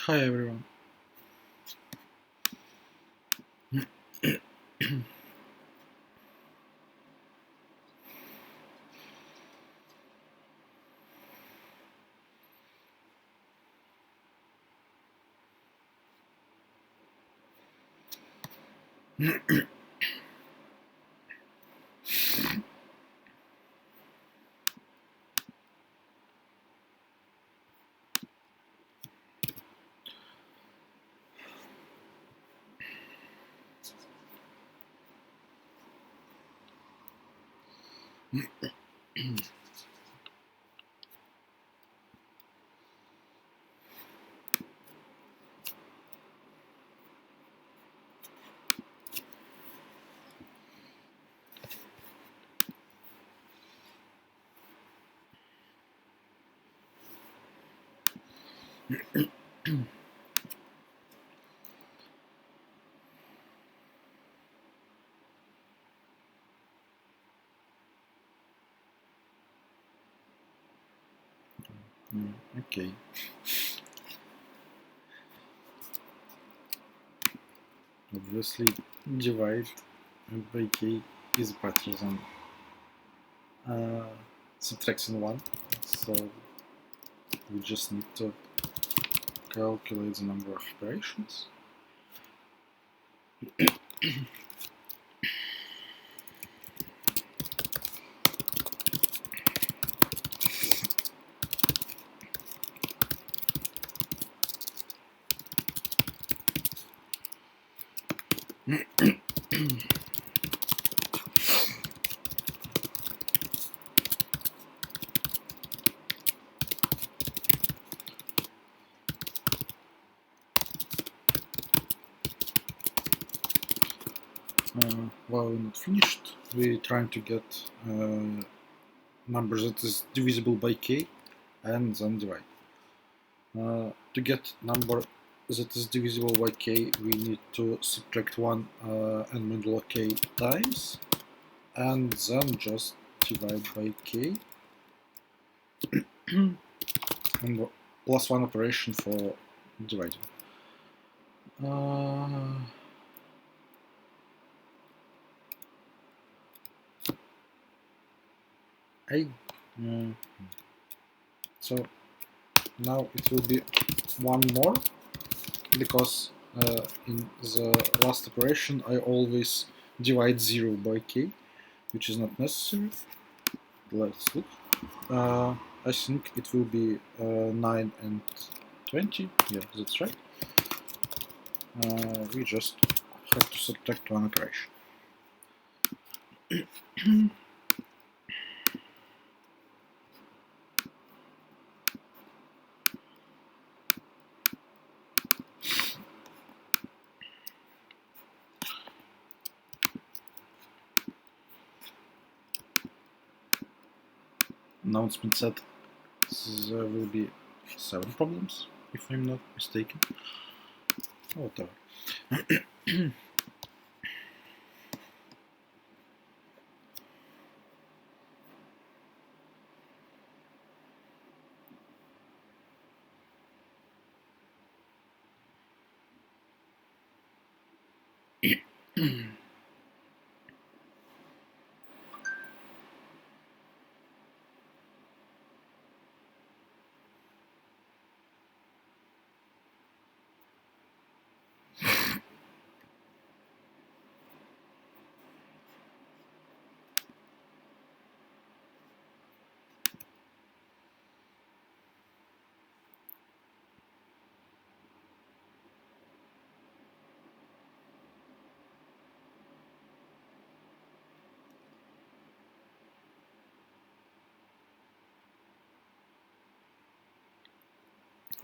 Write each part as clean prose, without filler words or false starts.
Hi everyone. Okay. Obviously, divide by k is better than subtraction 1, so we just need to calculate the number of operations. While we're not finished, we're trying to get number that is divisible by k and then divide. To get number that is divisible by k, we need to subtract 1 and modulo k times, and then just divide by k, and plus 1 operation for dividing. So now it will be one more, because in the last operation I always divide 0 by k, which is not necessary. Let's look. I think it will be 9 and 20. Yeah, that's right. We just have to subtract one operation. Announcement said there will be 7 problems, if I'm not mistaken. Whatever.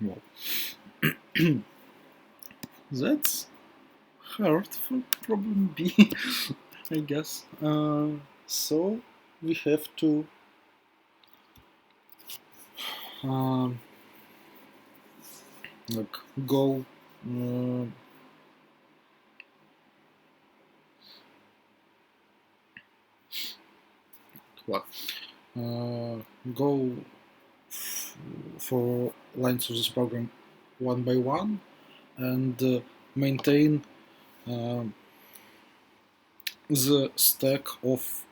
Well, that's hard for problem B, I guess. So we have to like go what go for lines of this program one by one and maintain the stack of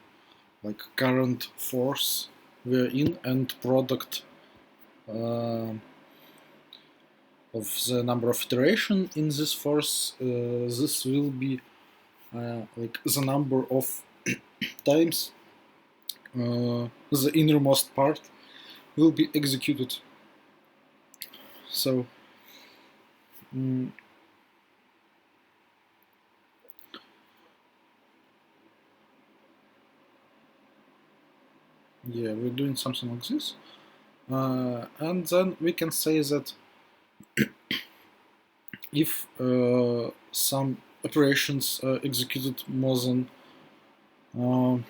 like current force we're in and product of the number of iteration in this force. This will be like the number of times the innermost part will be executed. So yeah, we're doing something like this, and then we can say that if some operations executed more than more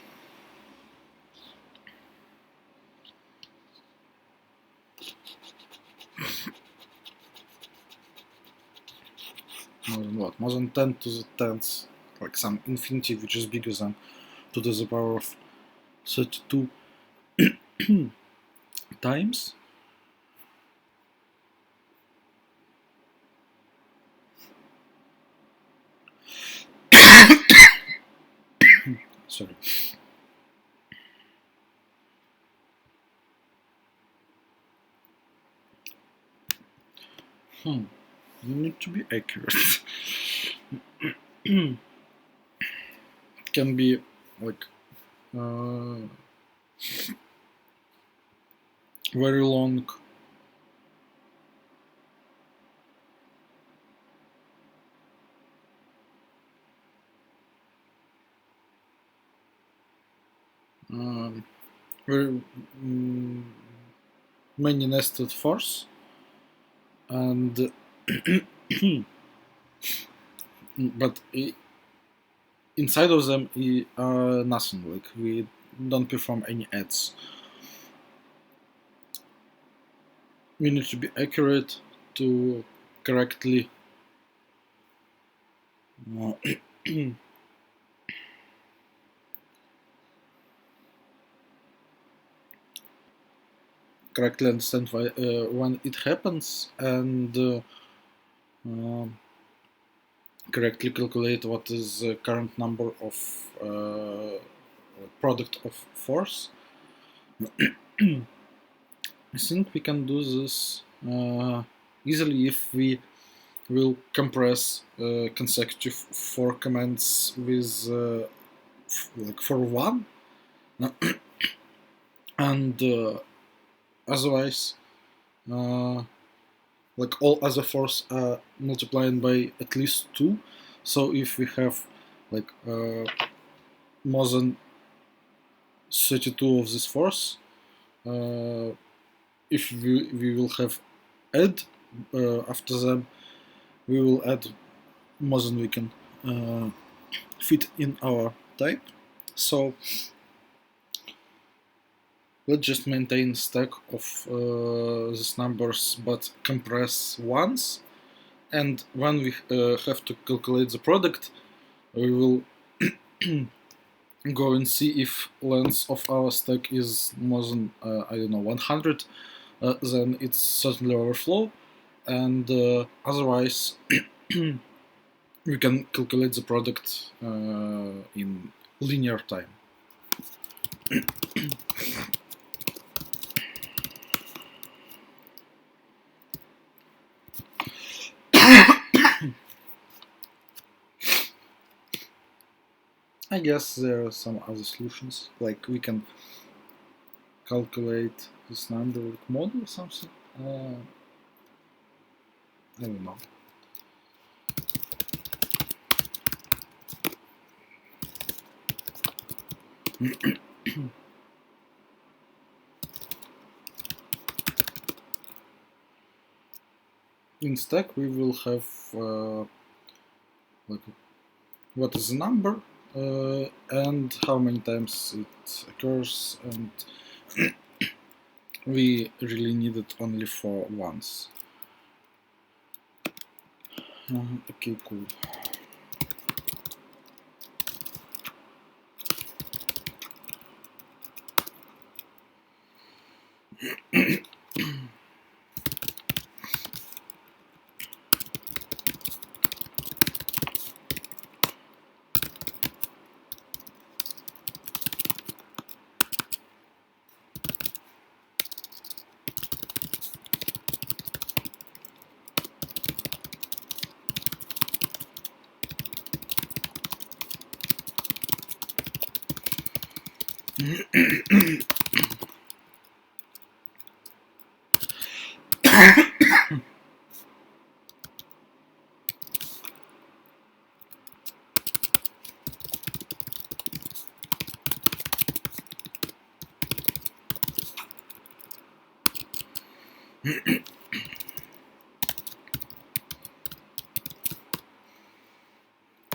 than what? More than 10 to the 10th, like some infinity which is bigger than 2 to the power of 32 times. Sorry. You need to be accurate. Can be like very long. Very many nested force and but inside of them nothing, like we don't perform any adds. We need to be accurate to correctly correctly understand why, when it happens and correctly calculate what is the current number of product of force. I think we can do this easily if we will compress consecutive for commands with like for one and otherwise like all other force are multiplied by at least 2. So if we have like more than 32 of this force, if we will have add after them, we will add more than we can fit in our type. So let's just maintain stack of these numbers but compress once, and when we have to calculate the product, we will go and see if length of our stack is more than I don't know 100, then it's certainly overflow, and otherwise we can calculate the product in linear time. I guess there are some other solutions, like we can calculate this number with model or something. I don't know. In stack we will have like what is the number and how many times it occurs, and we really need it only for once. Okay, cool.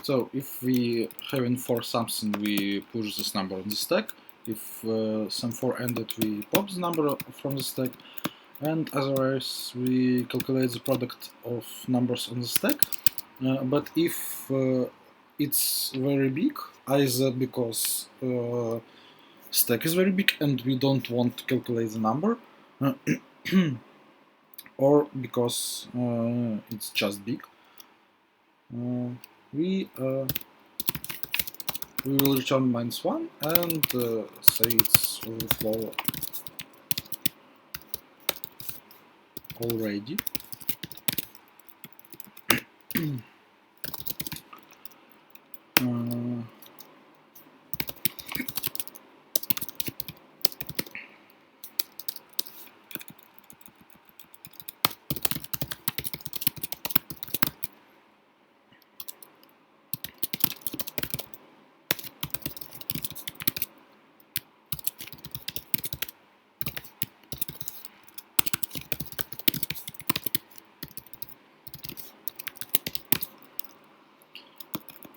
So if we have in for something, we push this number on the stack. If some for ended, we pop the number from the stack. And otherwise we calculate the product of numbers on the stack. But if it's very big, either because stack is very big and we don't want to calculate the number, or because it's just big, we will return -1 and say it's overflow already.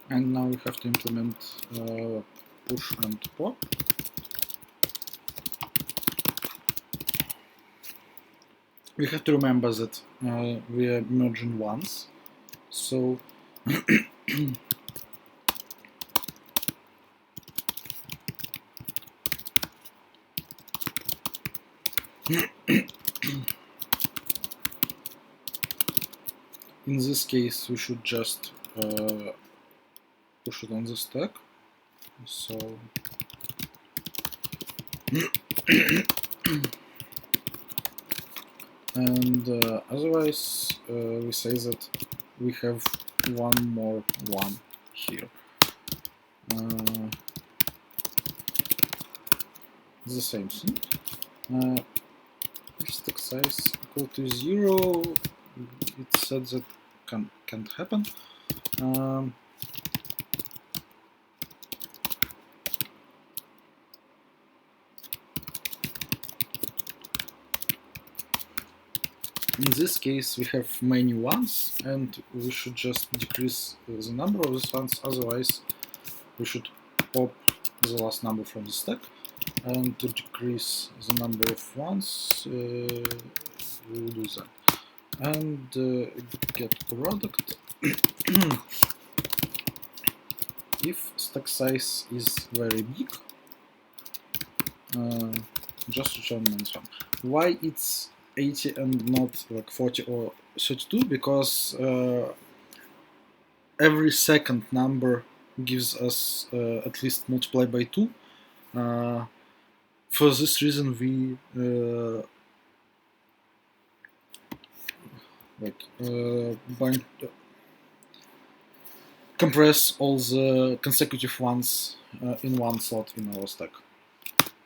And now we have to implement push and pop. We have to remember that we are merging once, so in this case we should just push it on the stack. So and otherwise we say that we have one more one here. The same thing. If stack size equal to 0, it said that can't happen. In this case we have many ones and we should just decrease the number of these ones, otherwise we should pop the last number from the stack, and to decrease the number of ones we will do that. And get product. If stack size is very big, just return -1. Why it's 80 and not like 40 or 32? Because every second number gives us at least multiply by 2. For this reason we compress all the consecutive ones in one slot in our stack,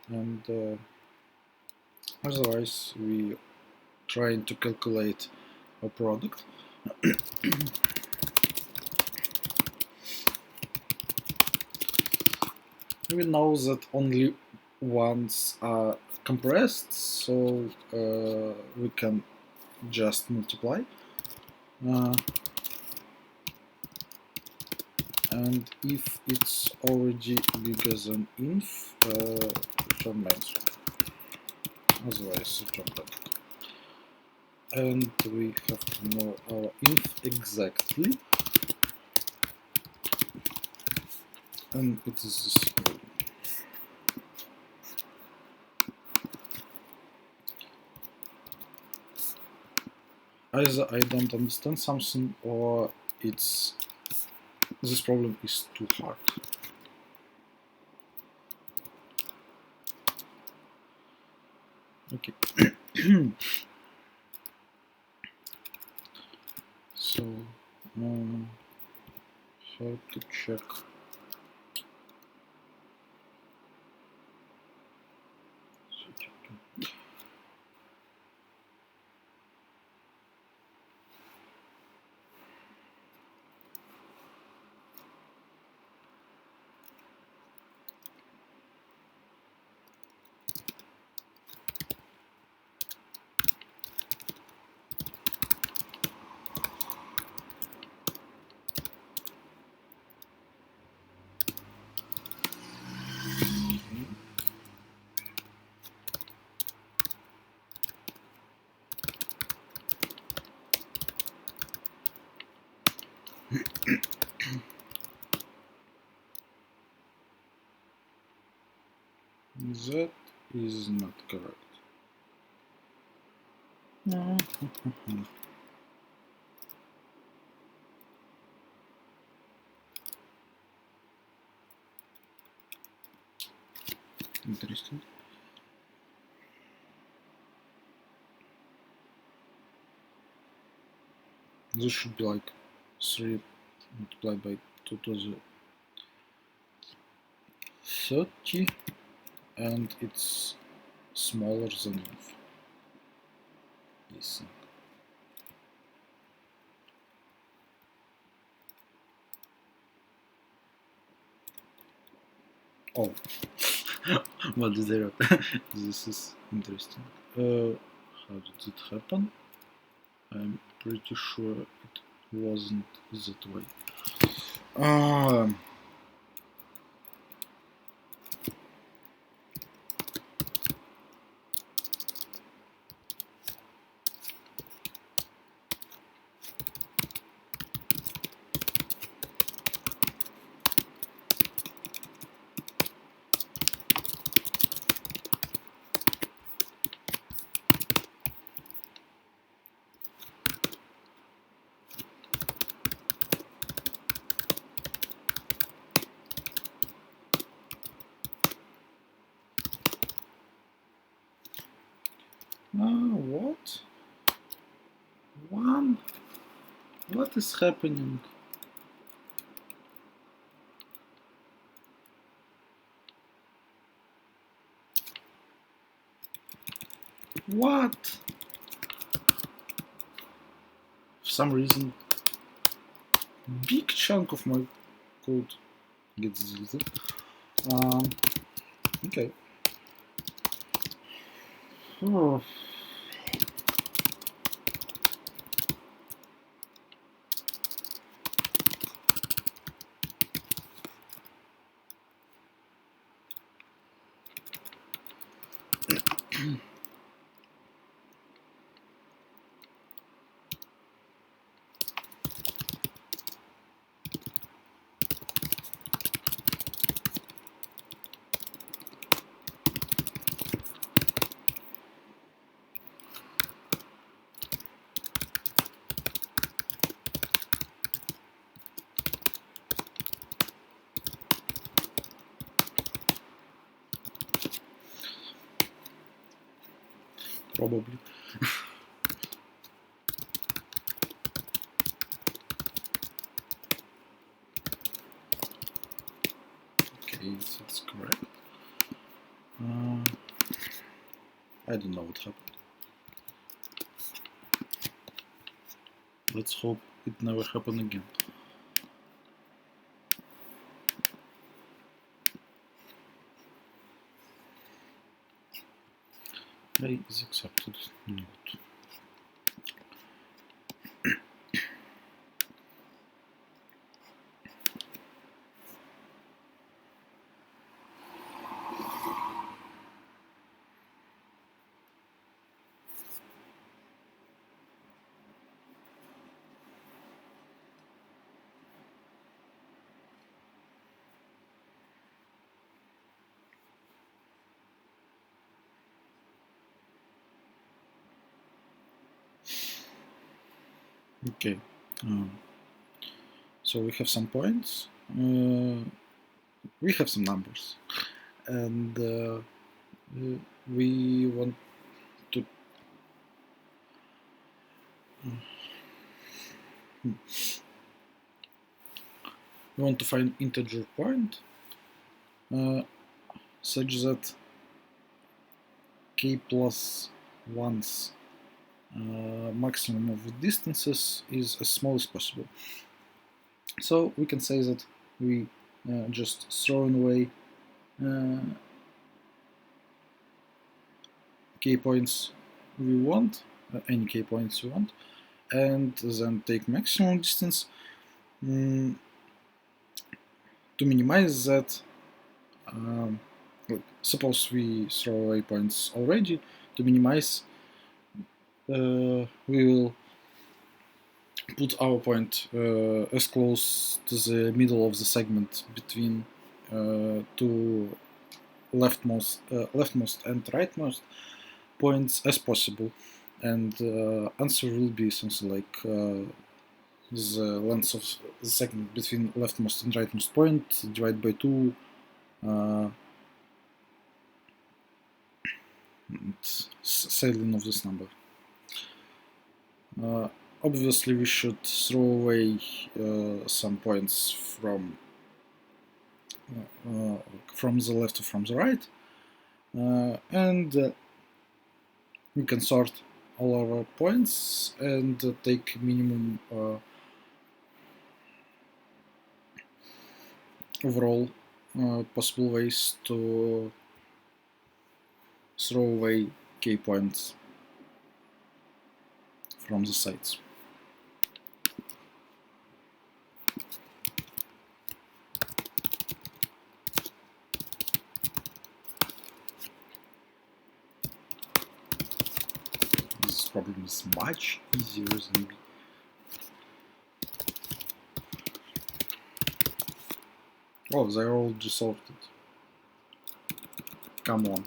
and otherwise we trying to calculate a product. We know that only ones are compressed, so we can just multiply. And if it's already bigger than inf, return -1. Otherwise, return that. And we have to know our inf exactly. And it is this. Either I don't understand something, or it's this problem is too hard. Okay. So how to check? That is not correct. No. Interesting. This should be like 3 multiplied by 2 to the 30, and it's smaller than this thing. Oh, what is there? This is interesting. How did it happen? I'm pretty sure it wasn't that way. What? What is happening? What? For some reason, big chunk of my code gets deleted. Okay. Oh. Probably. Okay, that's correct. I don't know what happened. Let's hope it never happen again. Play is accepted. Good. Okay, so we have some points, we have some numbers, and we want to find integer point such that k plus 1's maximum of the distances is as small as possible. So we can say that we just throwing away k points we want, any k points we want, and then take maximum distance. To minimize that, suppose we throw away points already. To minimize, we will put our point as close to the middle of the segment between two leftmost and rightmost points as possible, and answer will be something like the length of the segment between leftmost and rightmost point divided by 2, and sailing of this number. Obviously we should throw away some points from the left or from the right, and we can sort all our points and take minimum overall possible ways to throw away k points from the sides. This problem is much easier than oh, they're all desorted. Come on.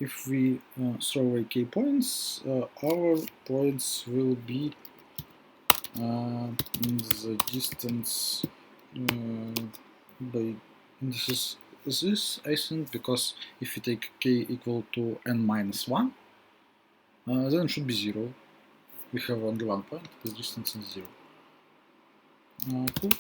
If we throw away k points, our points will be in the distance by this I think, because if we take k equal to n minus 1, then it should be 0. We have only 1 point, the distance is 0. Cool.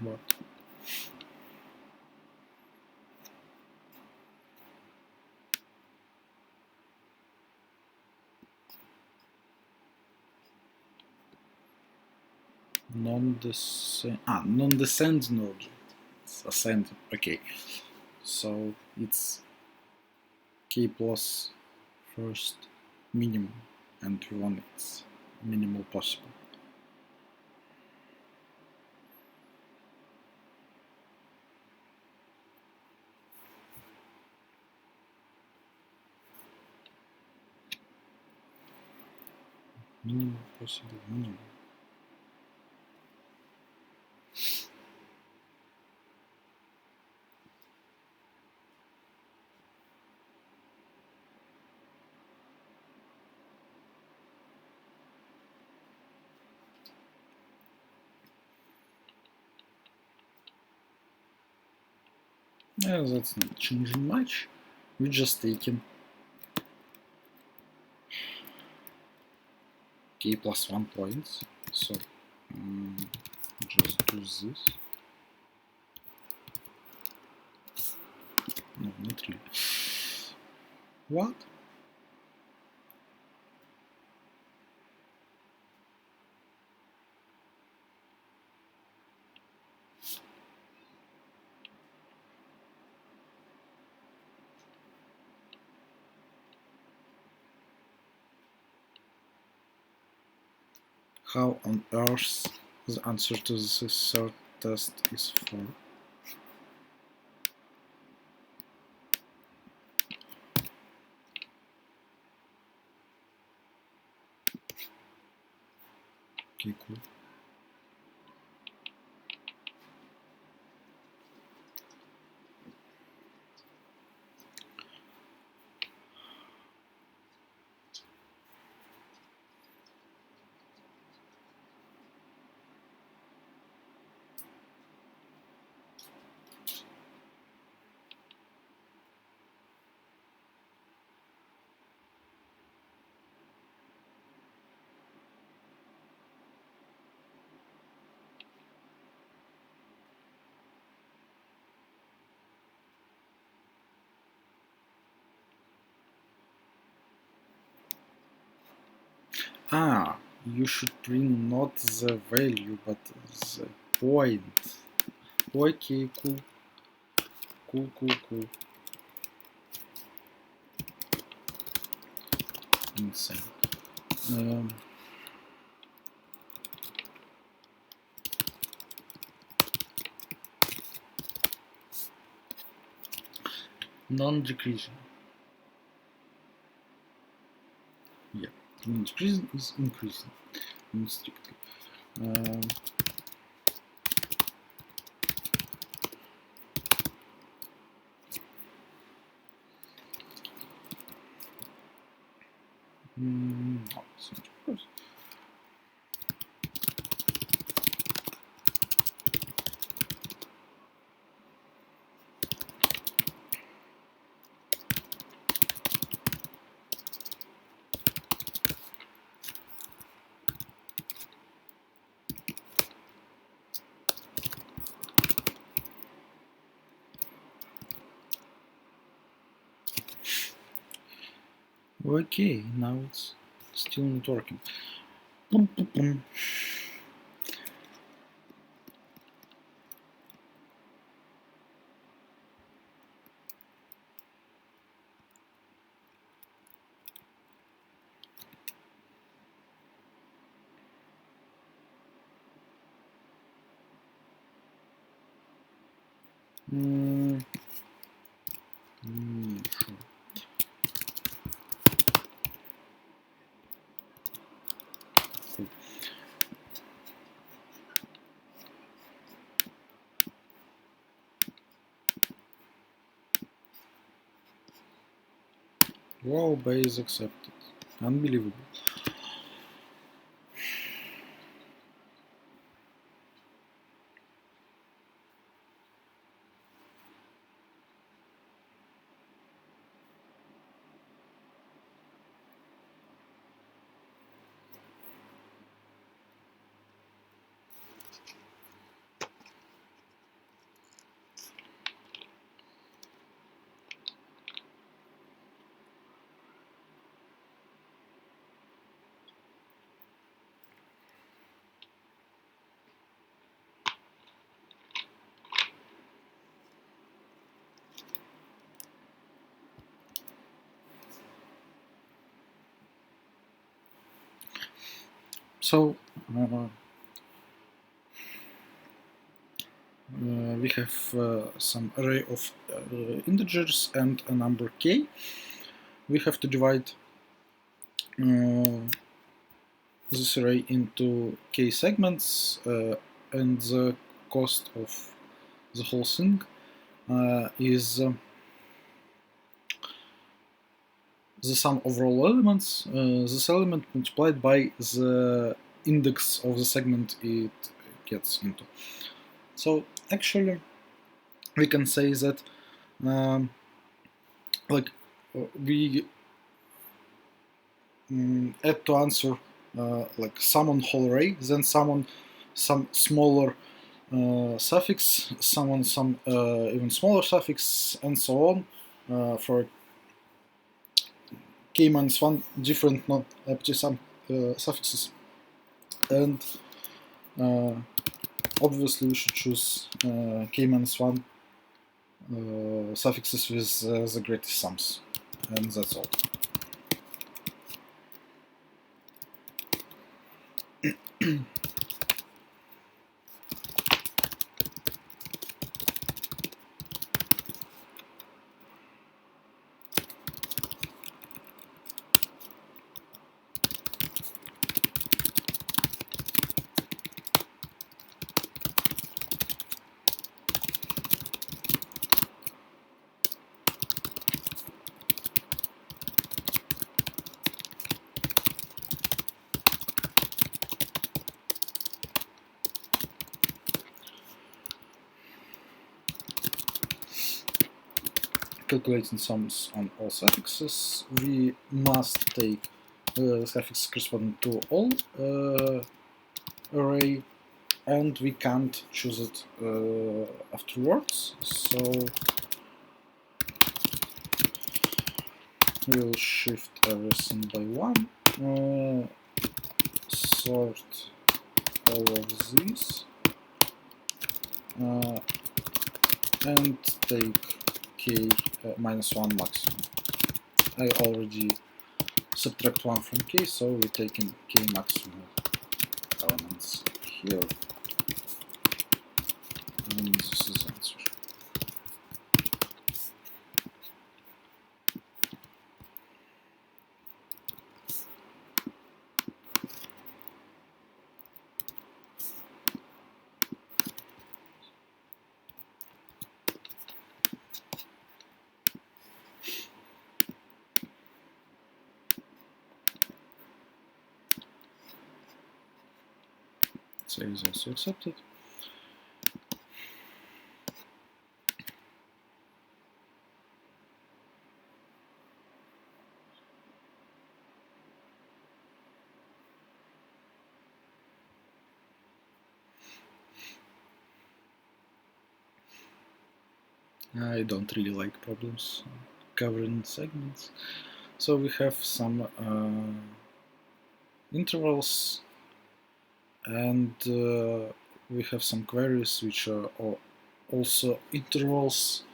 What? Non-descending object. It's ascending. Okay. So it's k plus first minimum, and we want its minimal possible. Minimal possible minimum. Yeah, that's not changing much. We're just taking k plus 1 points. So just do this. No, not really. What? How on earth the answer to this third test is 4? Okay, cool. Ah, you should print not the value but the point. Okay, cool. Cool. Insane. Non-decreasing. Yeah, decreasing is increasing. Strictly. No, it's not, of course. Okay, now it's still not working. Sure. Cool. Wow, base accepted. Unbelievable. So we have some array of integers and a number k. We have to divide this array into k segments, and the cost of the whole thing is the sum of all elements, this element multiplied by the index of the segment it gets into. So actually we can say that like we add to answer like sum on whole array, then sum on some smaller suffix, some even smaller suffix, and so on. For k-1 different non-empty suffixes, and obviously we should choose k-1 suffixes with the greatest sums, and that's all. Calculating sums on all suffixes, we must take the suffix corresponding to all array, and we can't choose it afterwards, so we'll shift everything by one, sort all of these, and take k-1 maximum. I already subtract 1 from k, so we're taking k maximum elements here, and this is the answer. So is also accepted. I don't really like problems covering segments, so we have some intervals, and we have some queries which are also intervals.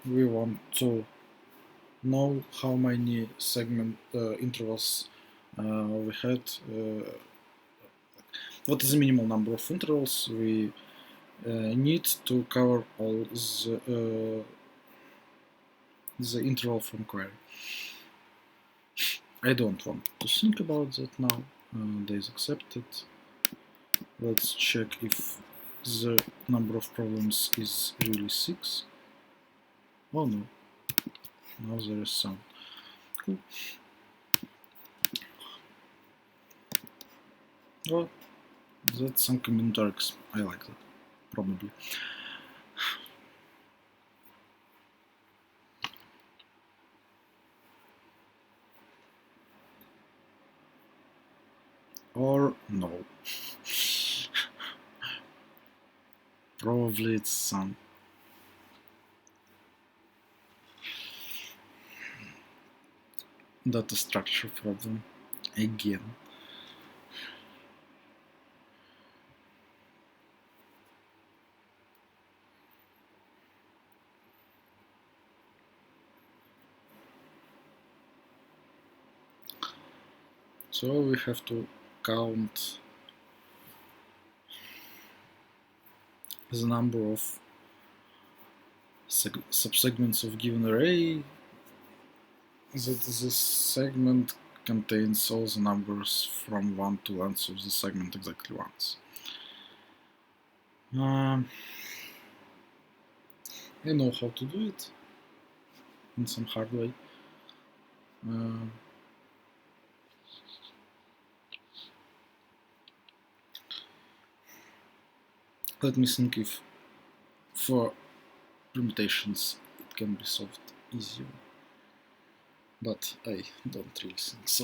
We want to know how many segment intervals we had. What is the minimal number of intervals we need to cover all the interval from query. I don't want to think about that now. That is accepted. Let's check if the number of problems is really 6. Oh no, now there is some. Cool. Well, that's some combinatorics. I like that, probably. Or no. Probably it's some data structure problem again. So we have to count the number of subsegments of given array, that this segment contains all the numbers from 1 to length of the segment exactly once. I know how to do it in some hard way. Let me think if for permutations it can be solved easier, but I don't really think so.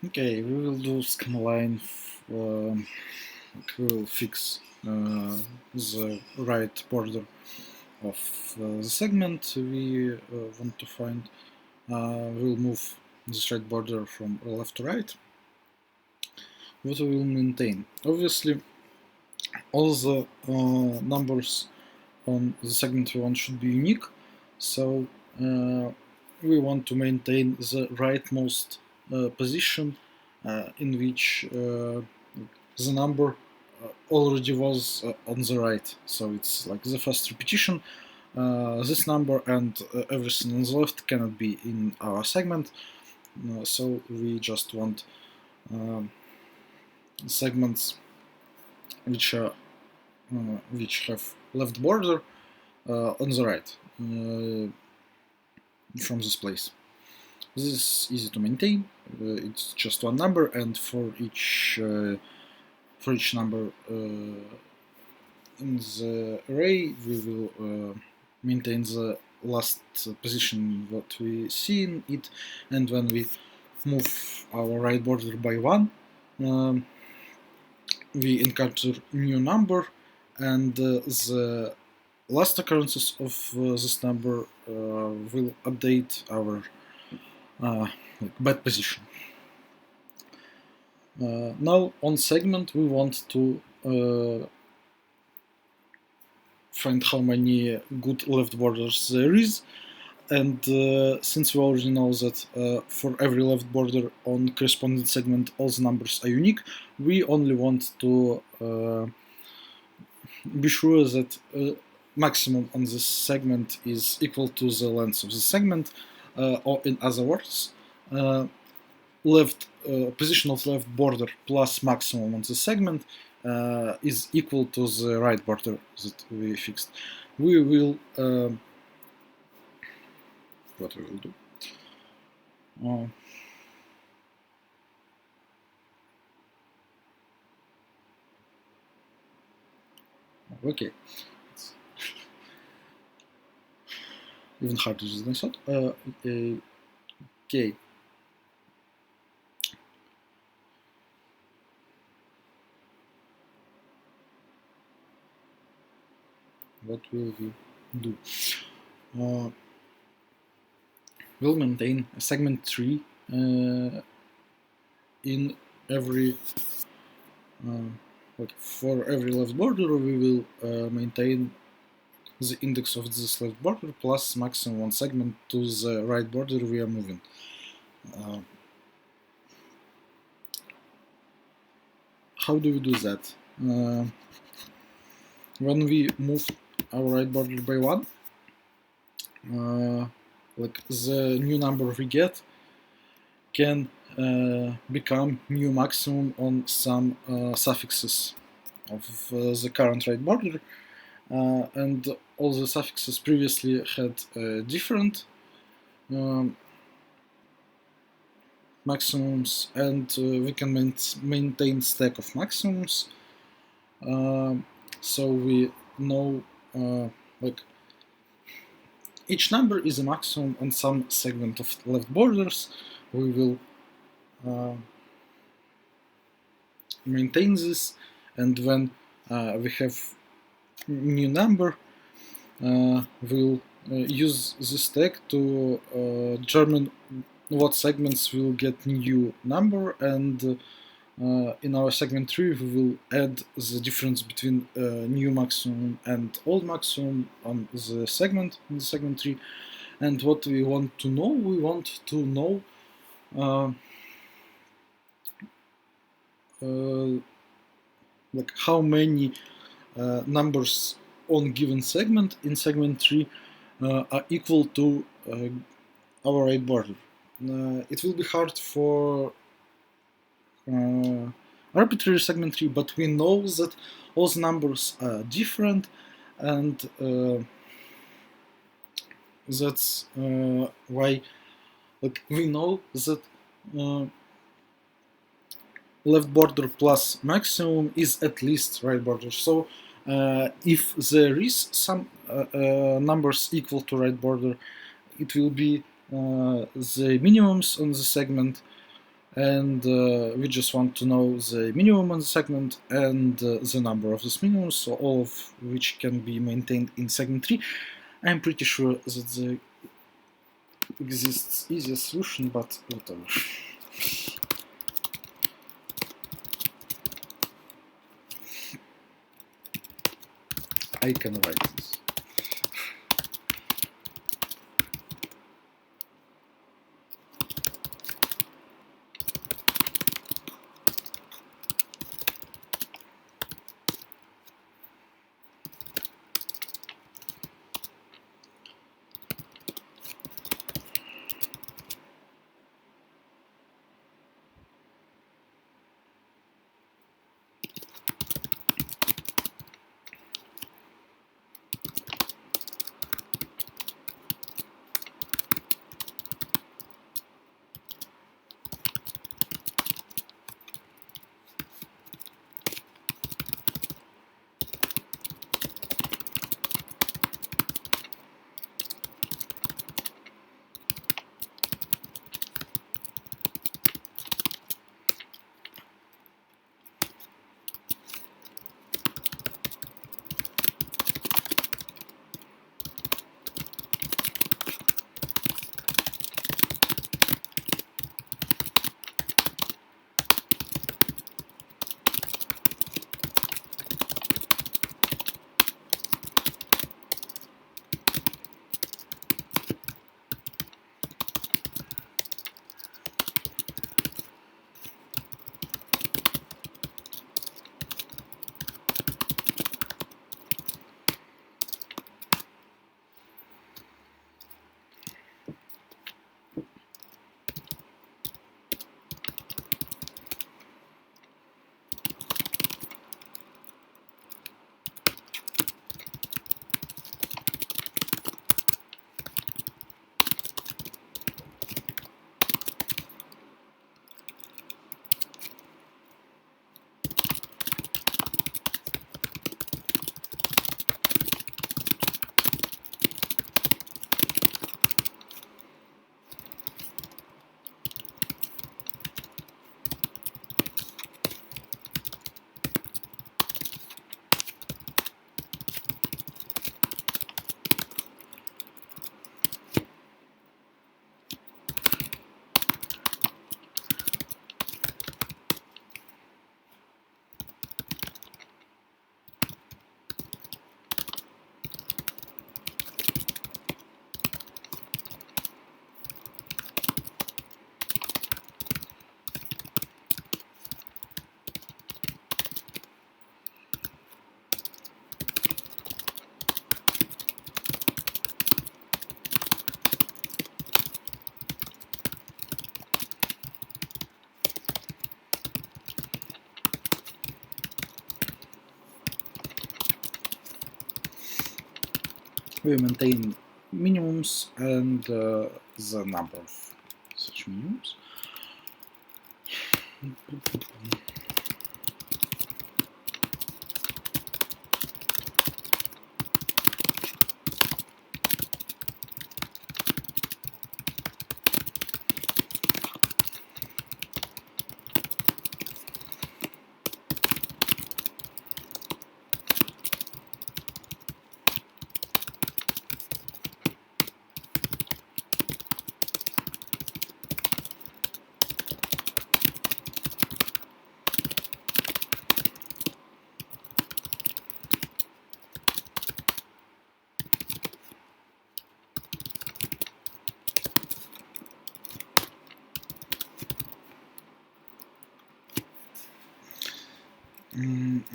Okay, we will do scanline. We will fix the right border of the segment we want to find. We'll move this right border from left to right. What we will maintain? Obviously, all the numbers on the segment we want should be unique. So we want to maintain the rightmost position in which the number already was on the right. So it's like the first repetition. This number and everything on the left cannot be in our segment. So we just want segments which are which have left border on the right from this place. This is easy to maintain. It's just one number, and for each number in the array, we will maintain the last position what we see in it, and when we move our right border by one, we encounter new number, and the last occurrences of this number will update our bad position. Now on segment we want to find how many good left borders there is, and since we already know that for every left border on corresponding segment all the numbers are unique, we only want to be sure that maximum on this segment is equal to the length of the segment, or in other words, position of left border plus maximum on the segment is equal to the right border that we fixed. We will what we will do. Okay. Even harder than I thought. Okay. What will we do? We'll maintain a segment tree in every for every left border we will maintain the index of this left border plus maximum one segment to the right border we are moving. How do we do that? When we move our right border by one, like the new number we get can become new maximum on some suffixes of the current right border, and all the suffixes previously had different maximums, and we can maintain stack of maximums, so we know like each number is a maximum on some segment of left borders. We will maintain this, and when we have new number, we'll use this tag to determine what segments will get new number, and in our segment tree we will add the difference between new maximum and old maximum on the segment in the segment tree. And what we want to know, like how many numbers on given segment in segment tree are equal to our right border. It will be hard for arbitrary segment tree, but we know that all the numbers are different, and that's why we know that left border plus maximum is at least right border. So if there is some numbers equal to right border, it will be the minimums on the segment, and we just want to know the minimum on the segment and the number of these minimums, so all of which can be maintained in segment 3. I'm pretty sure that there exists easier solution, but whatever. I can write this. We maintain minimums and the number of such minimums.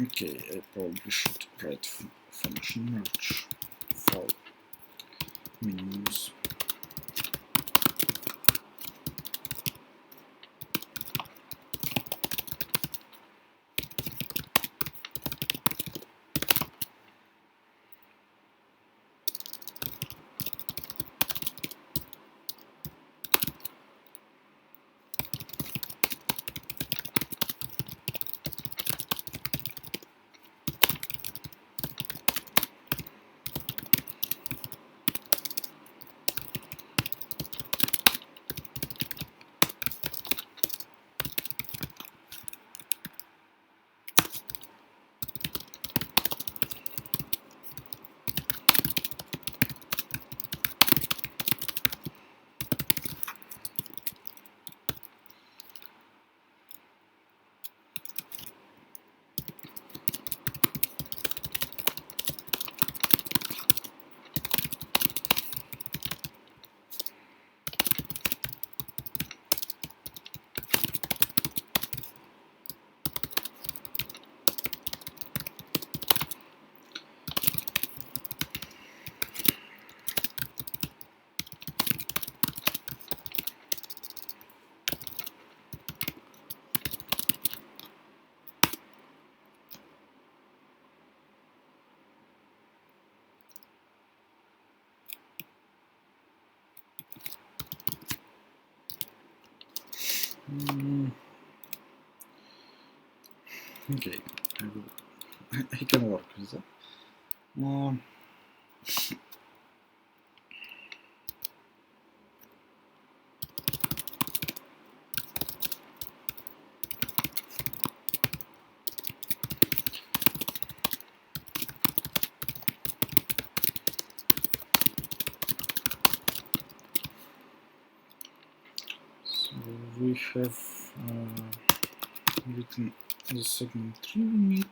Okay, I probably should write function merge for minimums. Okay, I can work with that. So we have written the segment 3 limit.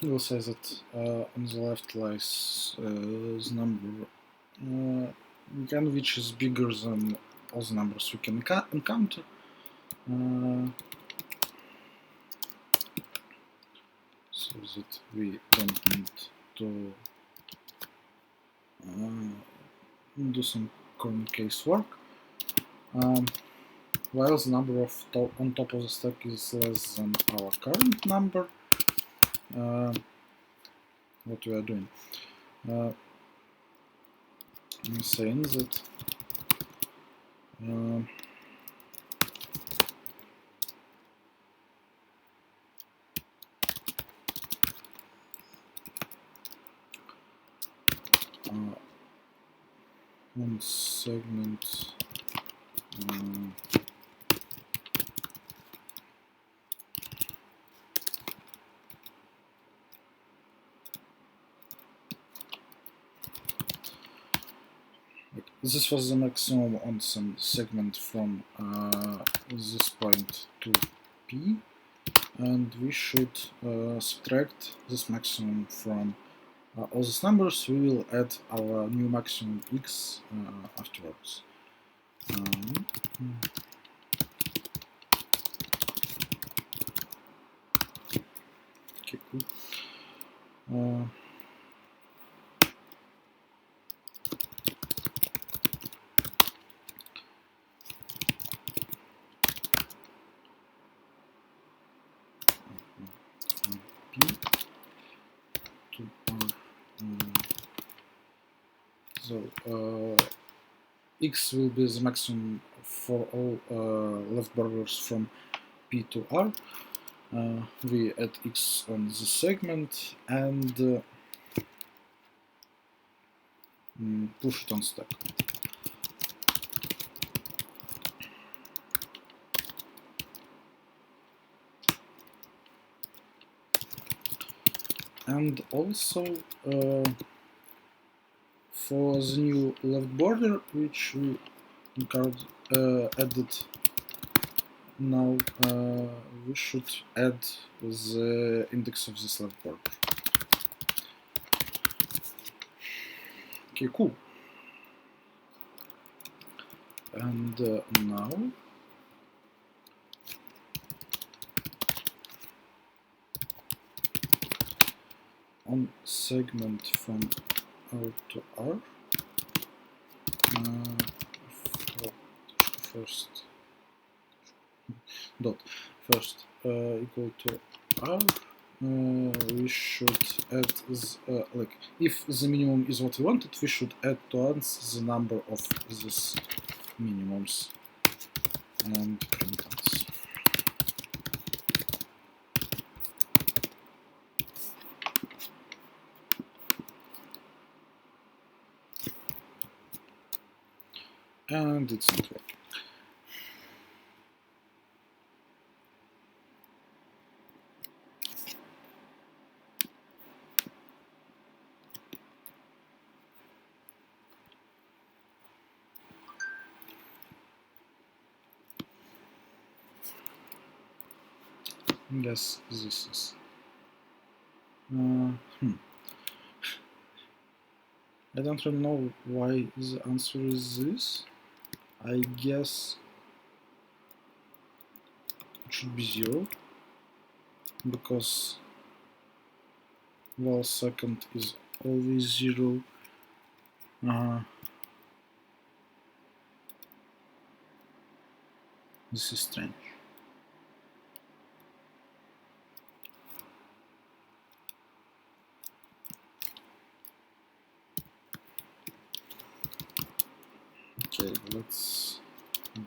We'll say that on the left lies the number again, which is bigger than all the numbers we can encounter. So that we don't need to do some corner case work. While the number of on top of the stack is less than our current number, what we are doing? I'm saying that one segment this was the maximum on some segment from this point to P, and we should subtract this maximum from all these numbers. We will add our new maximum x afterwards. Okay, cool. So x will be the maximum for all left borders from P to R. We add x on the segment, and push it on stack. And also for the new left border, which we added now, we should add the index of this left border. Okay, cool. And now on segment from R to R, first equal to R, we should add like if the minimum is what we wanted, we should add to once the number of these minimums and print once. And it's not working. Yes, this is. I don't really know why the answer is this. I guess it should be 0 because val second is always 0. This is strange. Okay, let's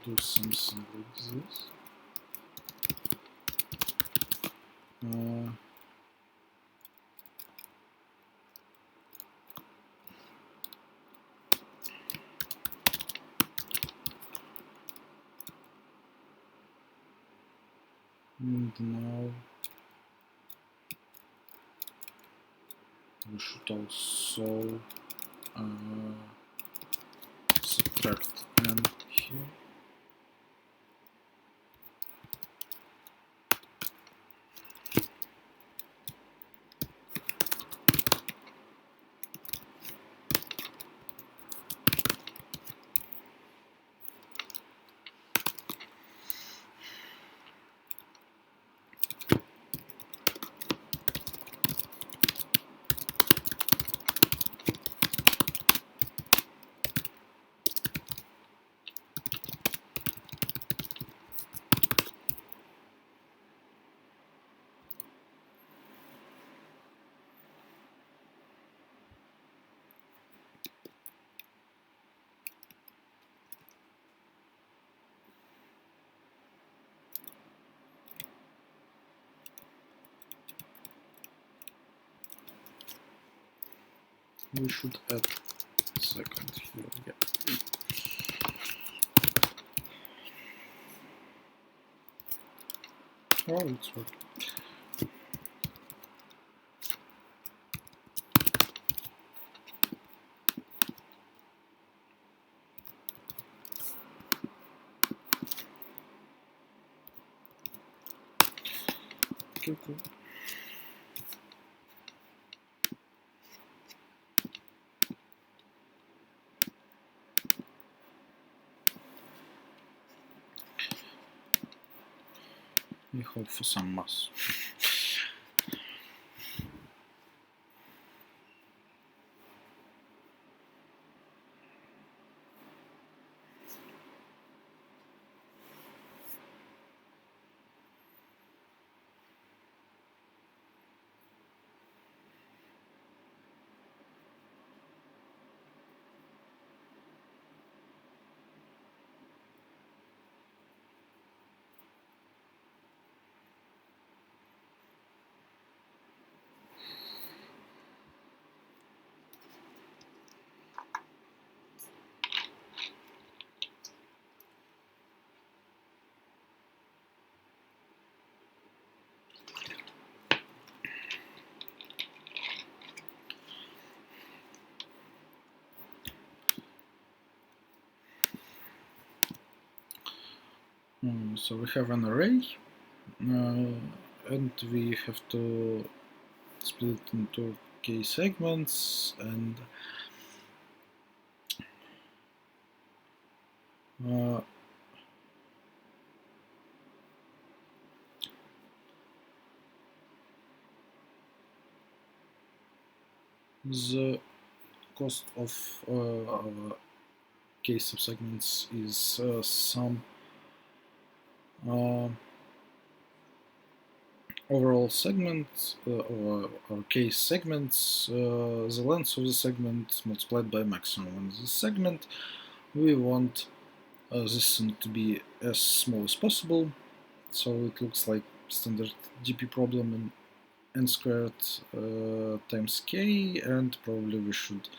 do something like this. And now we should also subtract n here. We should add a second here. Yeah. Oh, it's working. Okay, cool. We hope for some mass. So we have an array, and we have to split it into k segments, and the cost of our k subsegments is some overall segment or k segments, the length of the segment multiplied by maximum on the segment. We want this thing to be as small as possible, so it looks like standard DP problem in n squared times k, and probably we should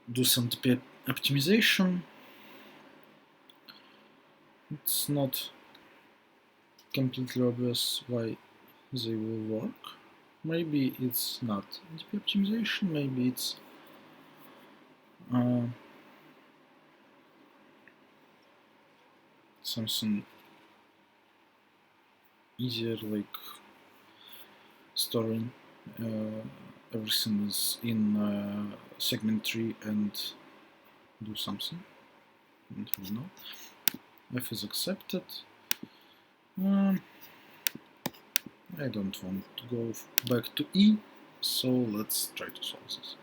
do some DP optimization. It's not completely obvious why they will work. Maybe it's not DP optimization, maybe it's something easier, like storing everything is in segment tree and do something. I don't know. F is accepted. I don't want to go back to E, so let's try to solve this.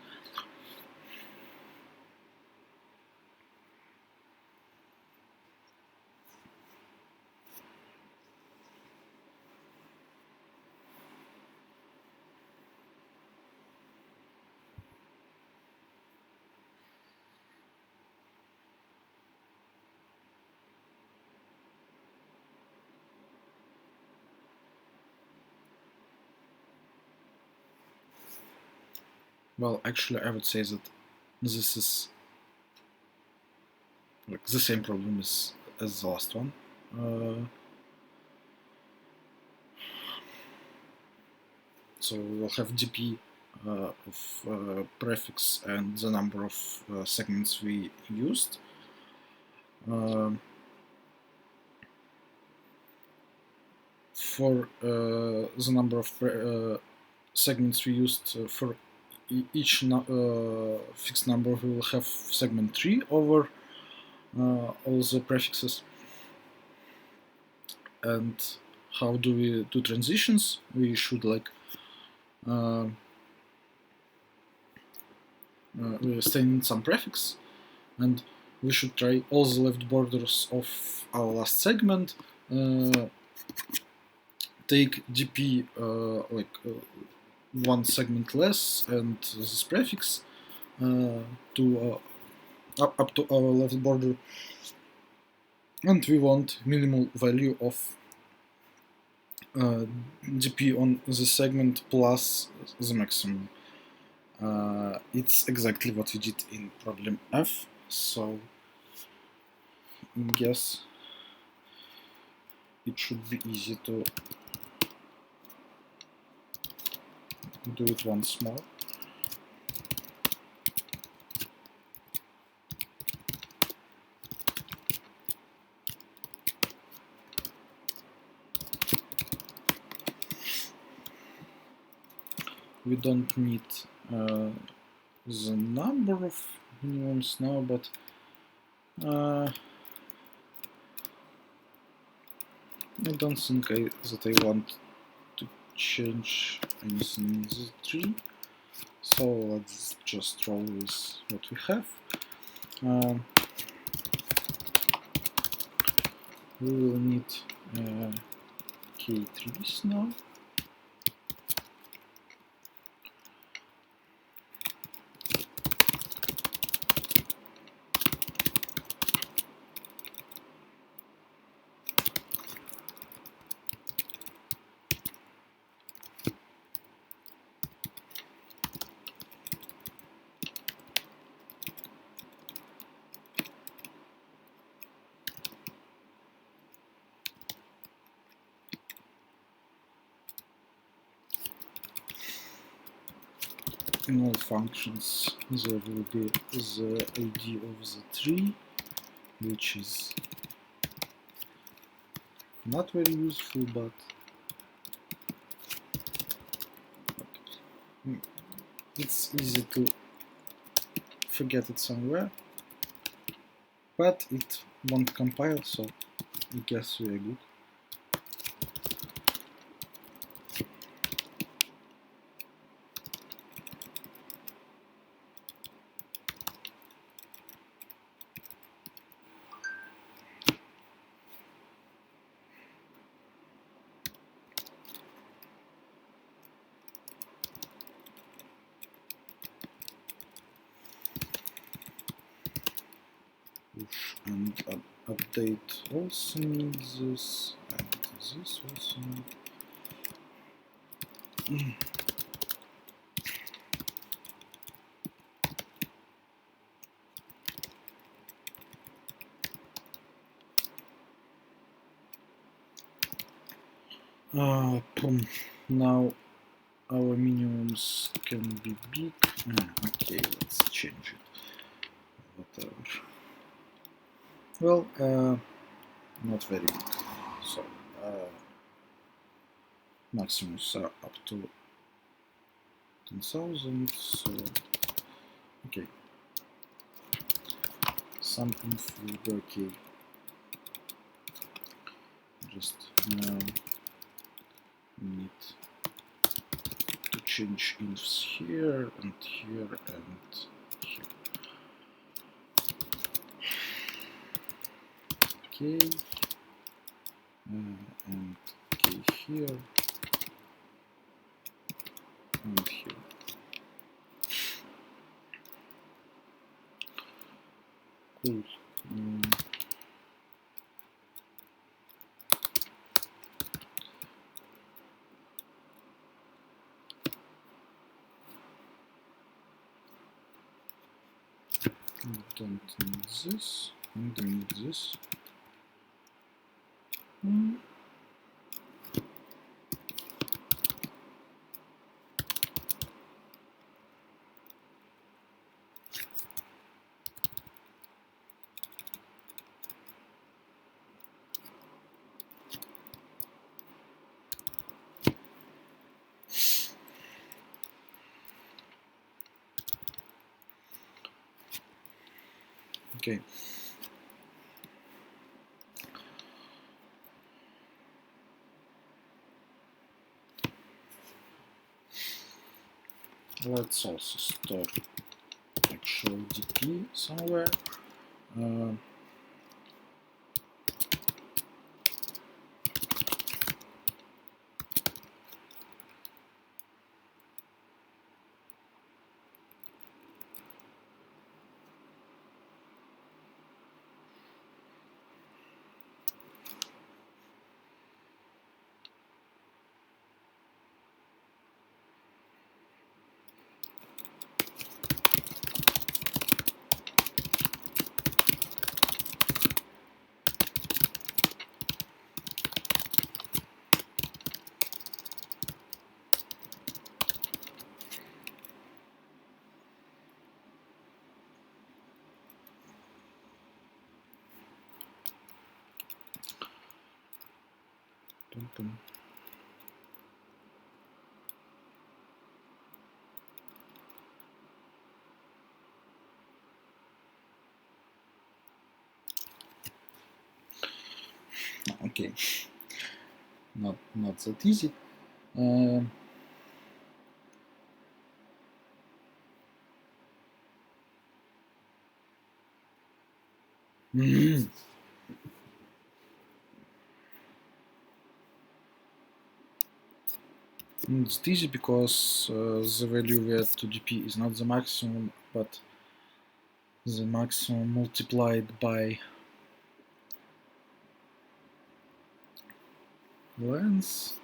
Well, actually, I would say that this is like the same problem as the last one. So we'll have DP of prefix and the number of segments we used. For the number of segments we used for each fixed number, we will have segment 3 over all the prefixes. And how do we do transitions? We should like we stay in some prefix, and we should try all the left borders of our last segment, take DP one segment less and this prefix to up to our left border, and we want minimal value of DP on this segment plus the maximum. It's exactly what we did in problem F, so I guess it should be easy to do it once more. We don't need the number of minimums now, but I don't think that I want to change anything in the tree, so let's just roll with what we have. We will need k3s now. In all functions there will be the ID of the tree, which is not very useful, but it's easy to forget it somewhere. But it won't compile, so I guess we are good. Push and update also needs this, and this also needs. Now our minimums can be big. Okay, let's change it. Whatever. Well, not very big. So maximums are up to 10,000. So okay, some inf will be okay. Just need to change infs here and here and here. Okay, and okay here and here. Cool. Don't need this, and I need this. Okay. Let's also store actual DP somewhere. Okay, not that easy. It's easy because the value we add to DP is not the maximum, but the maximum multiplied by length.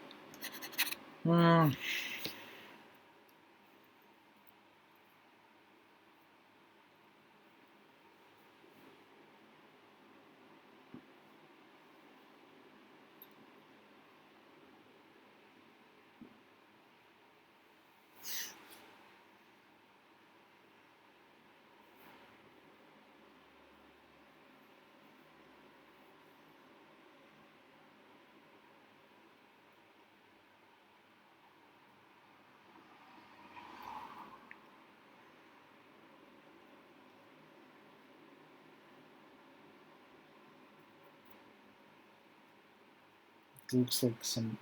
it looks like some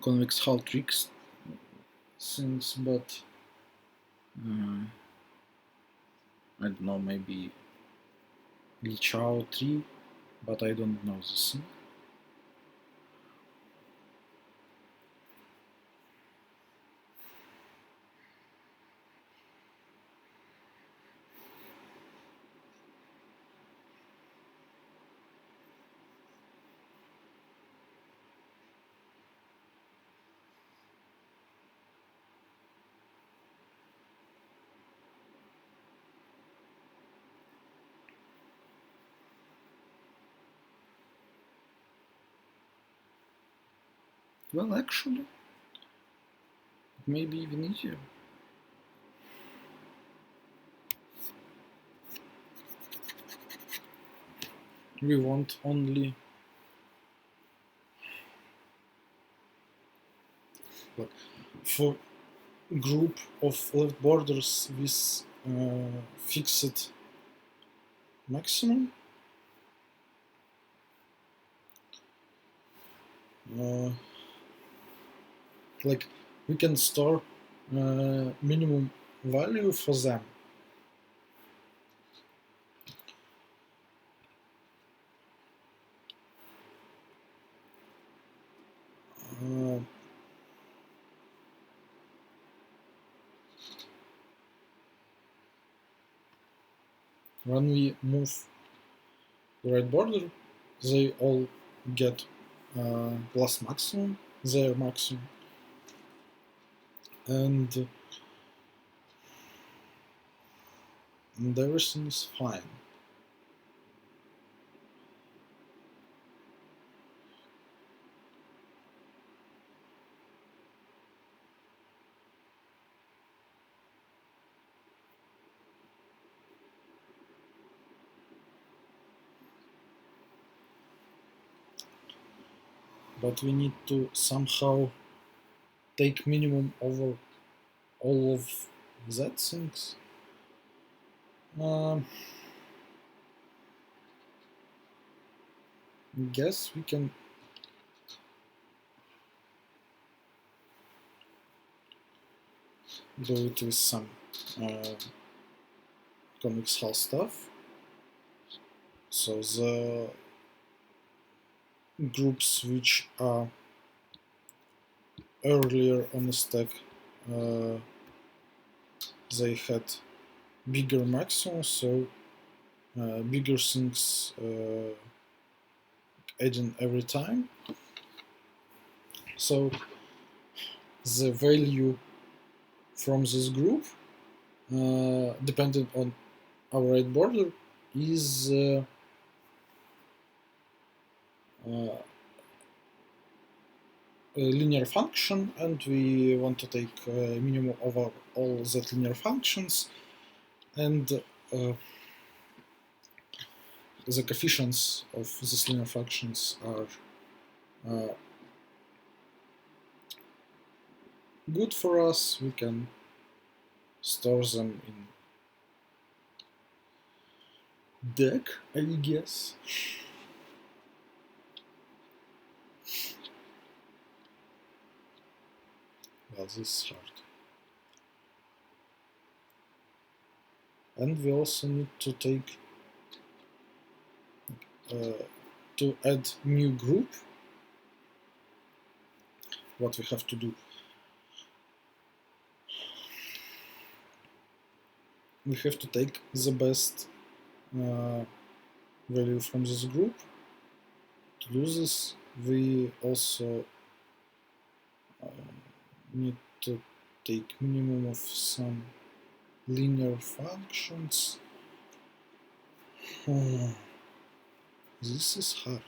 convex hull tricks things, but I don't know, maybe Li Chao 3, but I don't know this thing. Well, actually, it may be even easier. We want only for group of left borders with fixed maximum. Like we can store minimum value for them. When we move the right border, they all get plus maximum, their maximum, and everything is fine. But we need to somehow take minimum over all of that things. Guess we can do it with some convex hull stuff. So the groups which are earlier on the stack, they had bigger maximum, so bigger things adding every time. So the value from this group, depending on our right border, is a linear function, and we want to take minimum over all that linear functions, and the coefficients of these linear functions are good for us. We can store them in deck, I guess. Well, this is hard. And we also need to take to add new group. What we have to do, we have to take the best value from this group. To do this, we also need to take minimum of some linear functions. This is hard.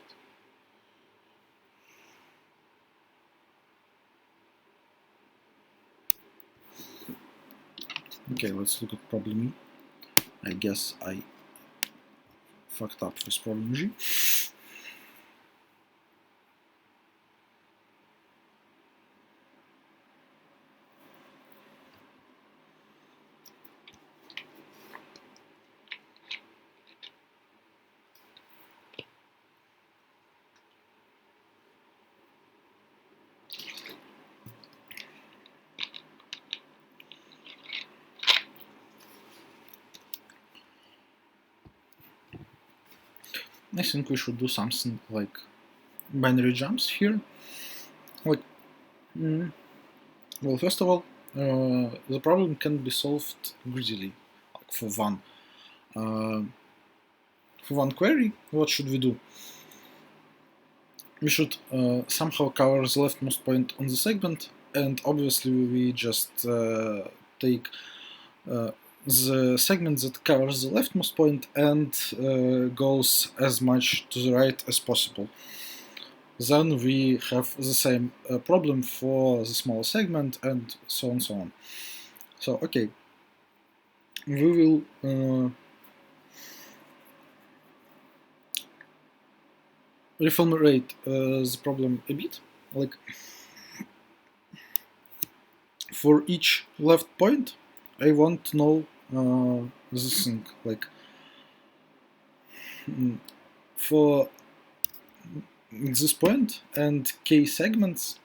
Okay, let's look at problem E. I guess I fucked up with problem G. I think we should do something like binary jumps here. Like, well, first of all, the problem can be solved greedily, like for one query. What should we do? We should somehow cover the leftmost point on the segment, and obviously we just take the segment that covers the leftmost point and goes as much to the right as possible. Then we have the same problem for the smaller segment, and so on, so on. So, okay, we will reformulate the problem a bit. Like, for each left point, I want to know this thing. Like, for this point and k segments,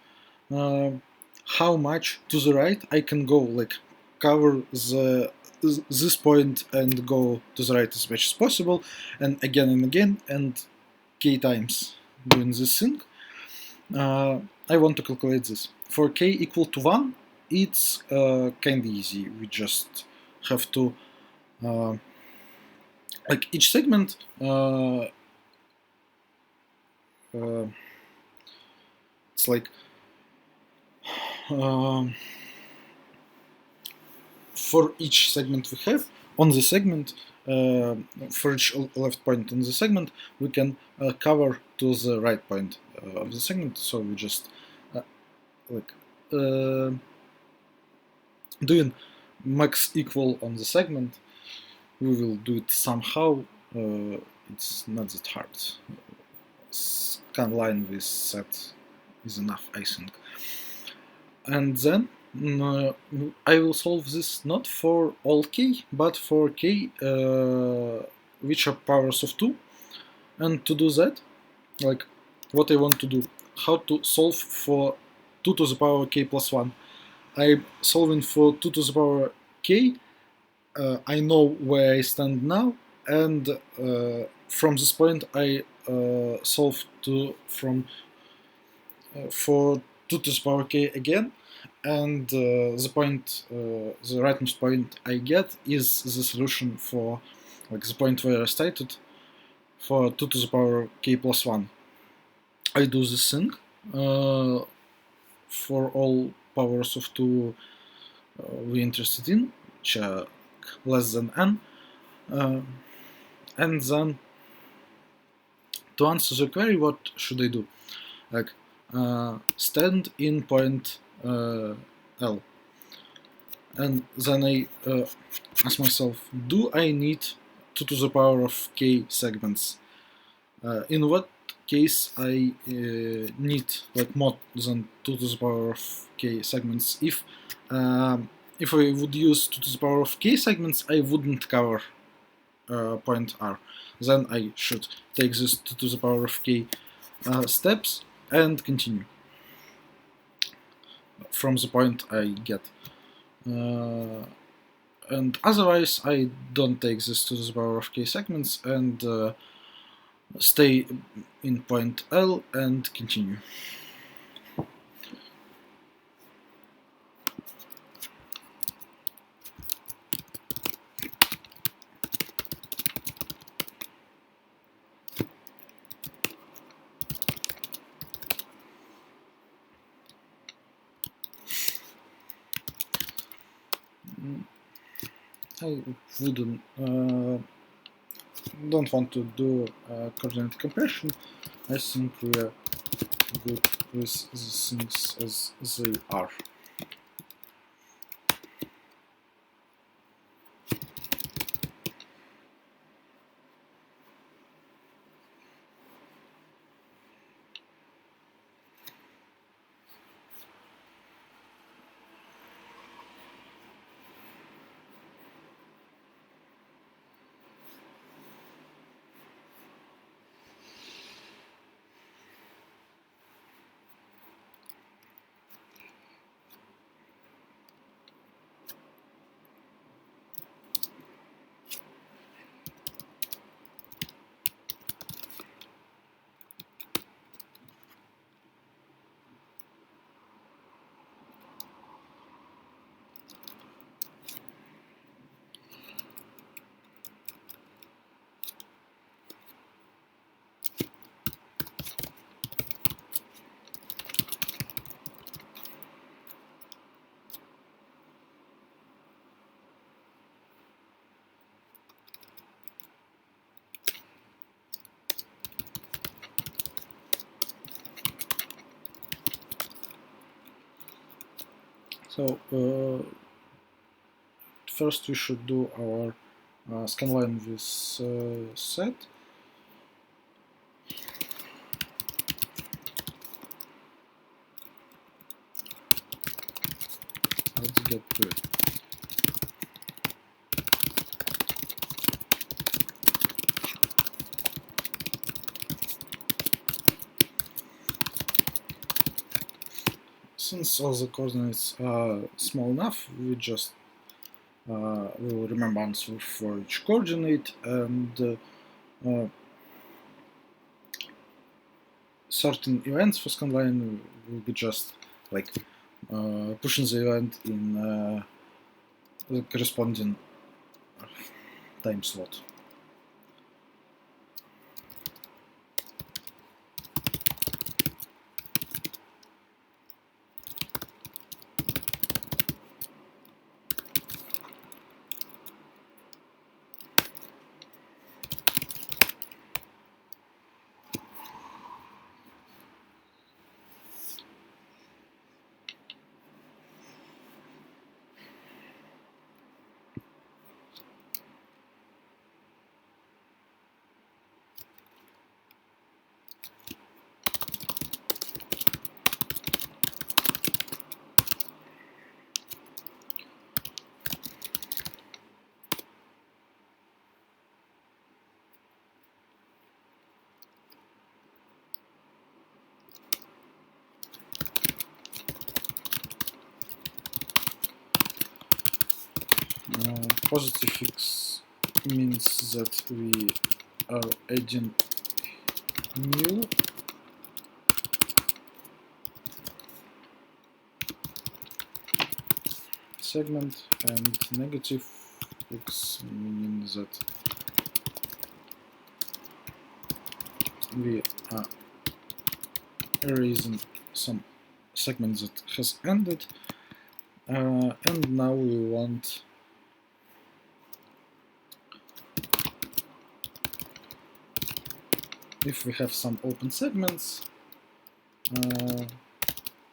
how much to the right I can go, like cover this point and go to the right as much as possible, and again, and k times doing this thing. I want to calculate this. For k equal to 1, it's kind of easy. We just have to, like each segment, it's like for each segment we have on the segment, for each left point on the segment, we can cover to the right point of the segment. So we just like doing max equal on the segment. We will do it somehow. It's not that hard. Scanline with set is enough, I think. And then I will solve this not for all k, but for k which are powers of 2. And to do that, like what I want to do, how to solve for 2 to the power k plus 1. I'm solving for 2 to the power k. I know where I stand now, and from this point I solve for 2 to the power k again, and the point, the rightmost point I get is the solution for, like, the point where I started, for 2 to the power k plus 1. I do this thing for all powers of 2 we're interested in, which are less than n, and then to answer the query, what should I do? Like, stand in point L, and then I ask myself, do I need 2 to the power of k segments? In what case I need like more than 2 to the power of k segments? If I would use 2 to the power of k segments, I wouldn't cover point R. Then I should take this 2 to the power of k steps and continue from the point I get. And otherwise I don't take this 2 to the power of k segments and stay in point L and continue. I wouldn't don't want to do coordinate compression. I think we are good with these things as they are. So first we should do our scanline with set. Let's get to it. Since all the coordinates are small enough, we just will remember answer for each coordinate, and certain events for scanline will be just like pushing the event in the corresponding time slot. Positive x means that we are adding new segment, and negative x means that we are erasing some segment that has ended, and now we want if we have some open segments,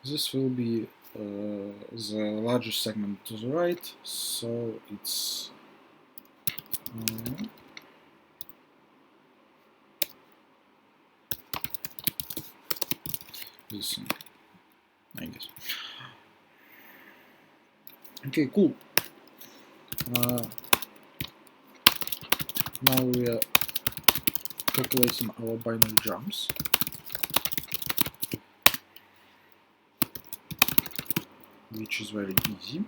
this will be the largest segment to the right, so it's this, I guess. Okay, cool. Now we are calculating our binary jumps. Which is very easy.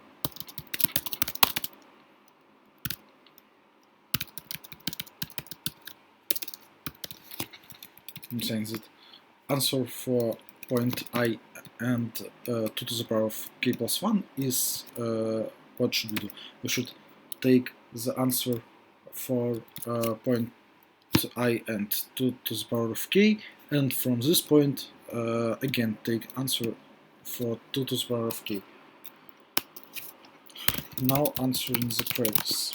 I'm saying that answer for point I and 2 to the power of k plus 1 is what should we do? We should take the answer for point I and 2 to the power of k, and from this point again take answer for 2 to the power of k. Now answering the queries.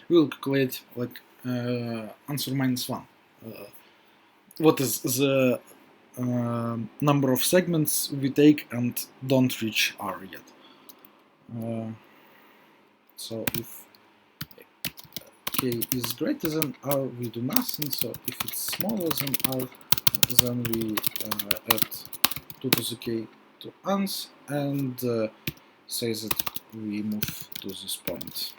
We'll calculate like answer minus 1. What is the number of segments we take and don't reach R yet? So if k is greater than R, we do nothing. So if it's smaller than R, then we add 2 to the k to ans and say that we move to this point.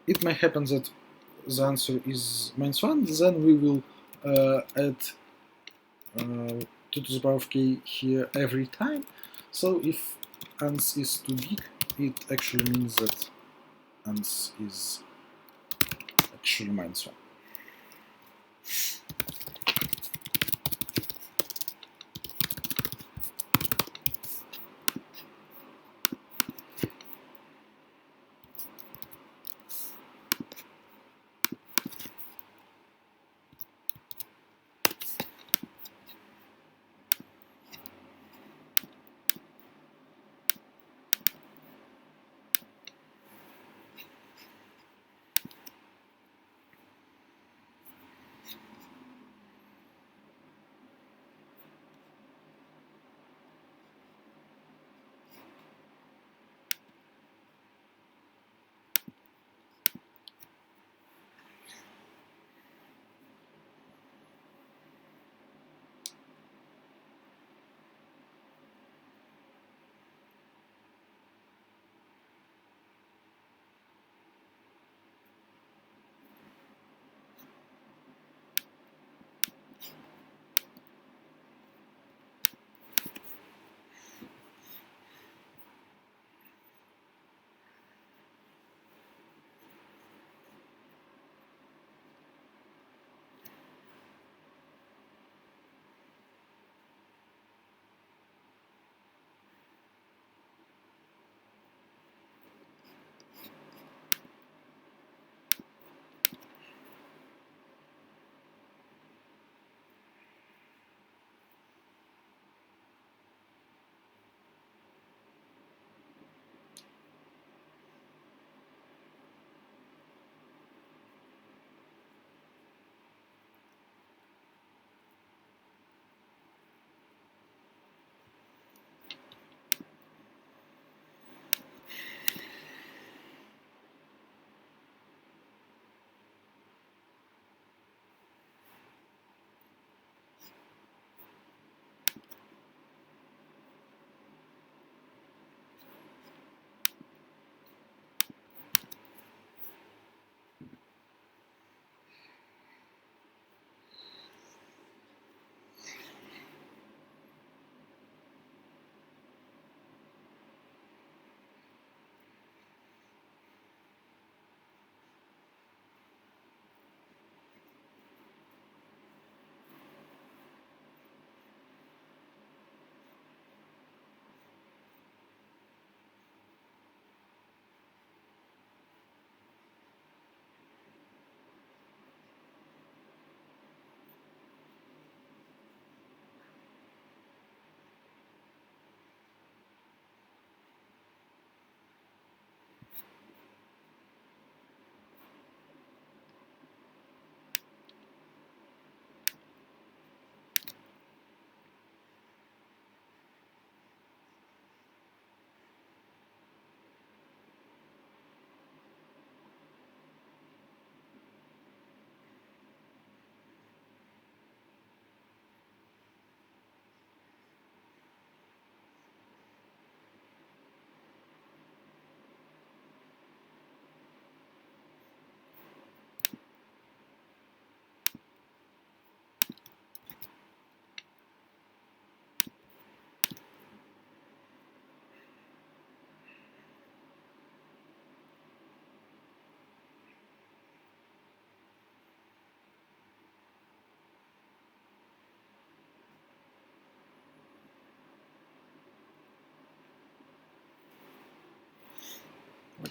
It may happen that the answer is minus 1, then we will add 2 to the power of k here every time. So if ans is too big, it actually means that ans is actually minus 1.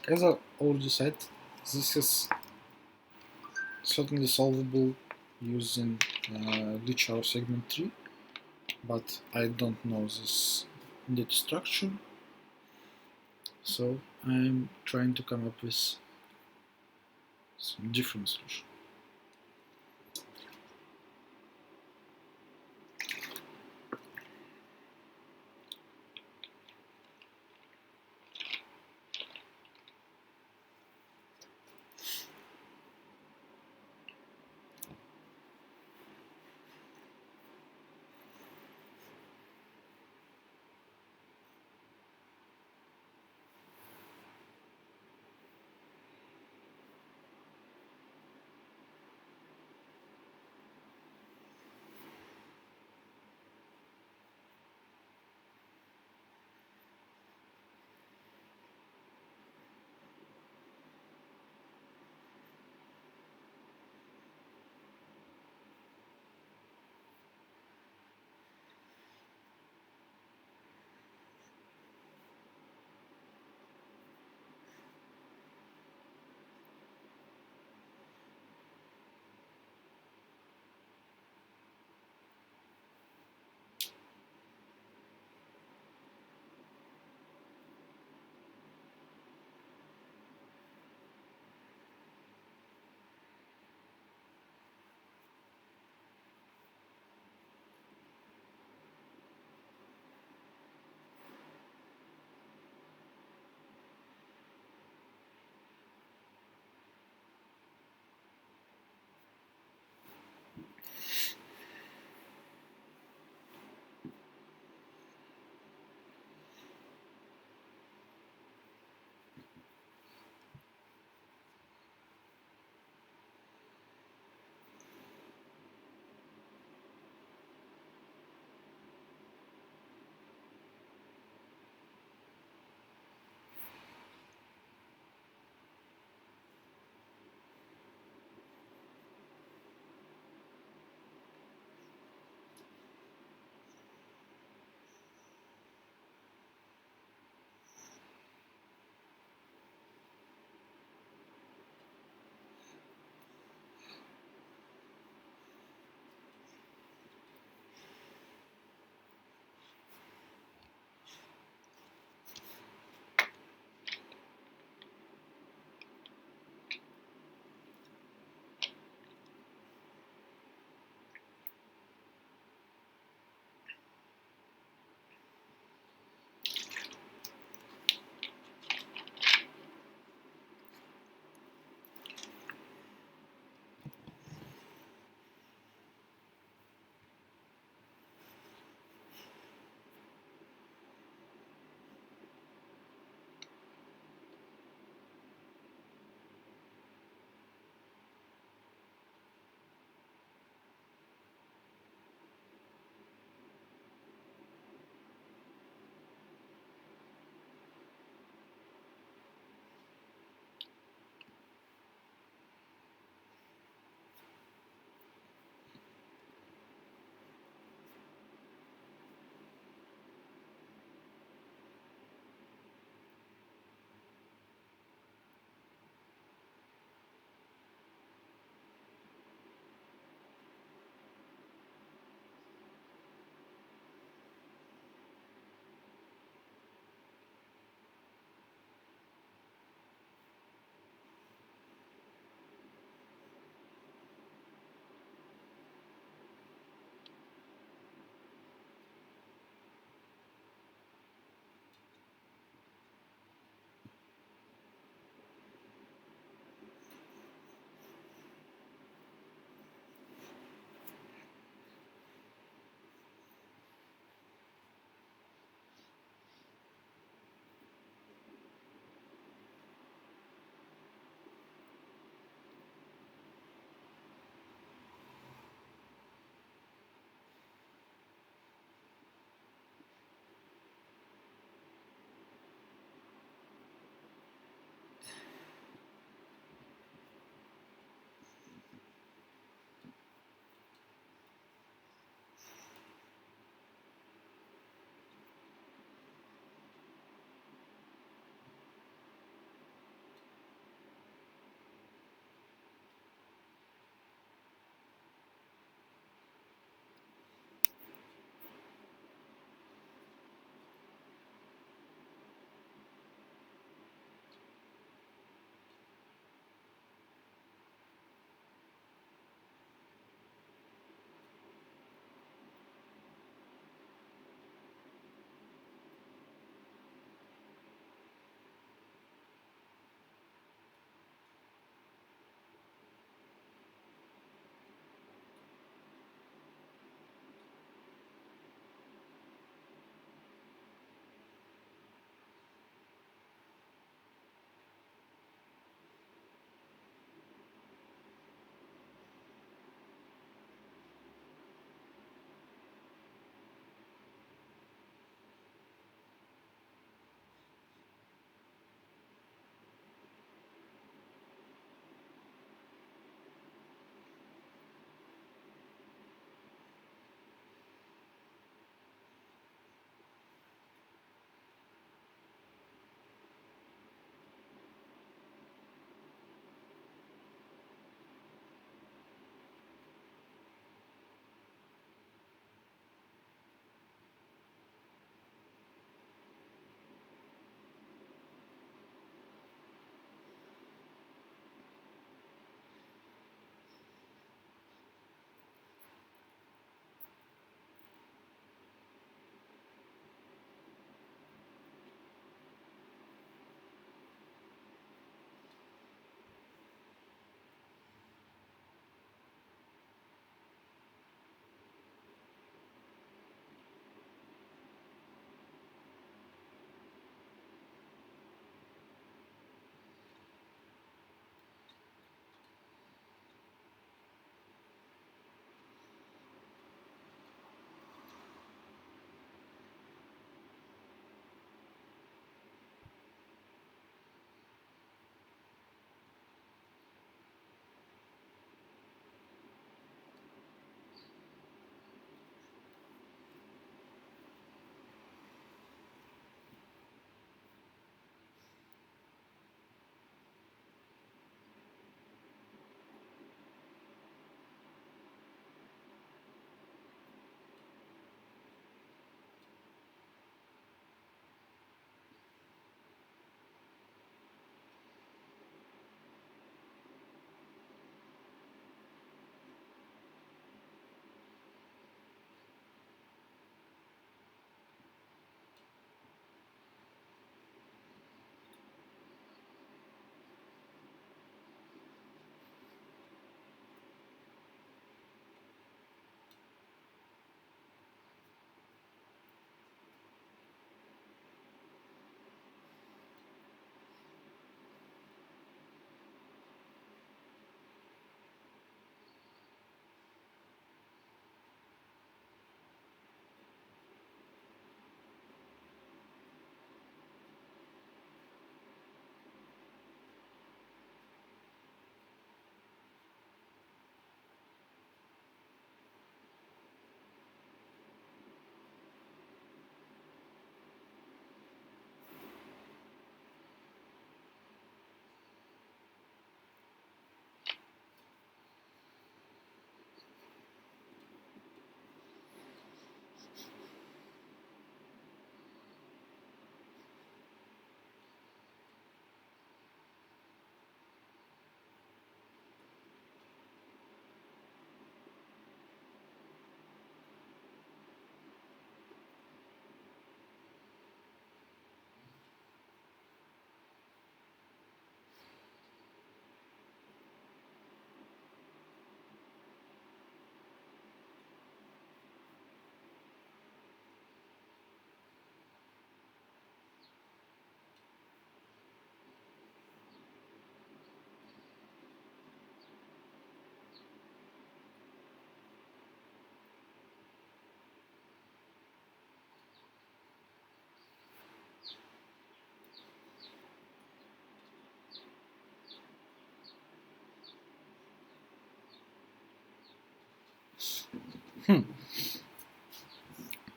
as I already said, this is certainly solvable using Lichar segment tree, but I don't know this data structure, so I'm trying to come up with some different solution.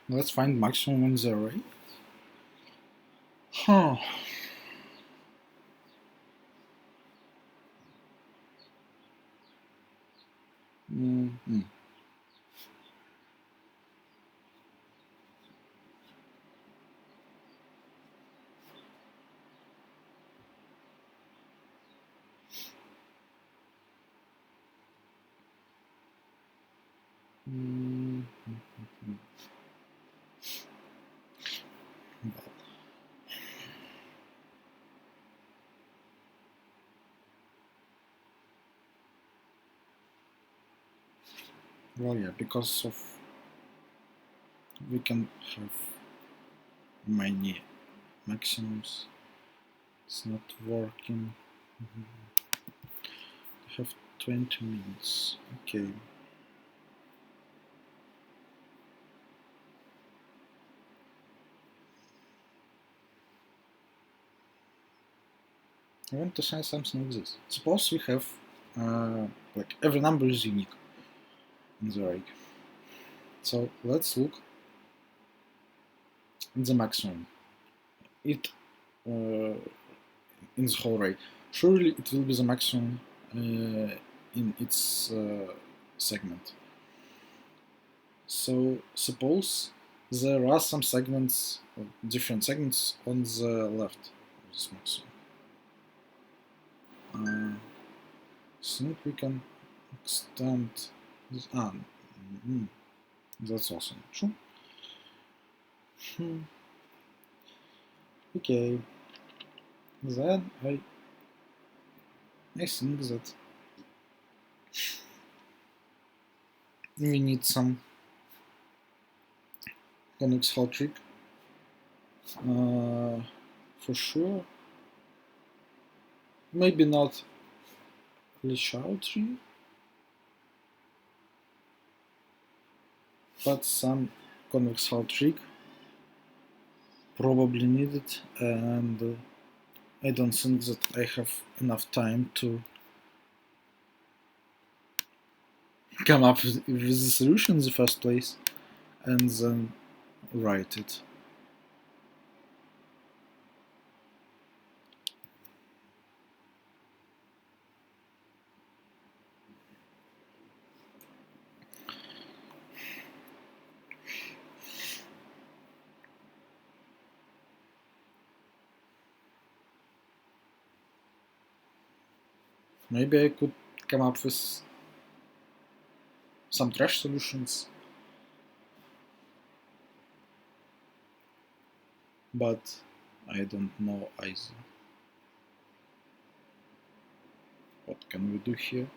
Let's find maximum in the array. Huh. Mm-hmm. Well, yeah, because of we can have many maximums. It's not working. I have 20 minutes. Okay. I want to say something like this. Suppose we have like every number is unique in the array. So let's look at the maximum. It in the whole array. Surely it will be the maximum in its segment. So suppose there are some segments, different segments on the left of this maximum. I think we can extend this. That's also not true. Okay. Then I think that we need some convex Hull trick for sure. Maybe not Lichau tree, but some convex Hull trick probably needed, and I don't think that I have enough time to come up with the solution in the first place and then write it. Maybe I could come up with some trash solutions, but I don't know either. What can we do here?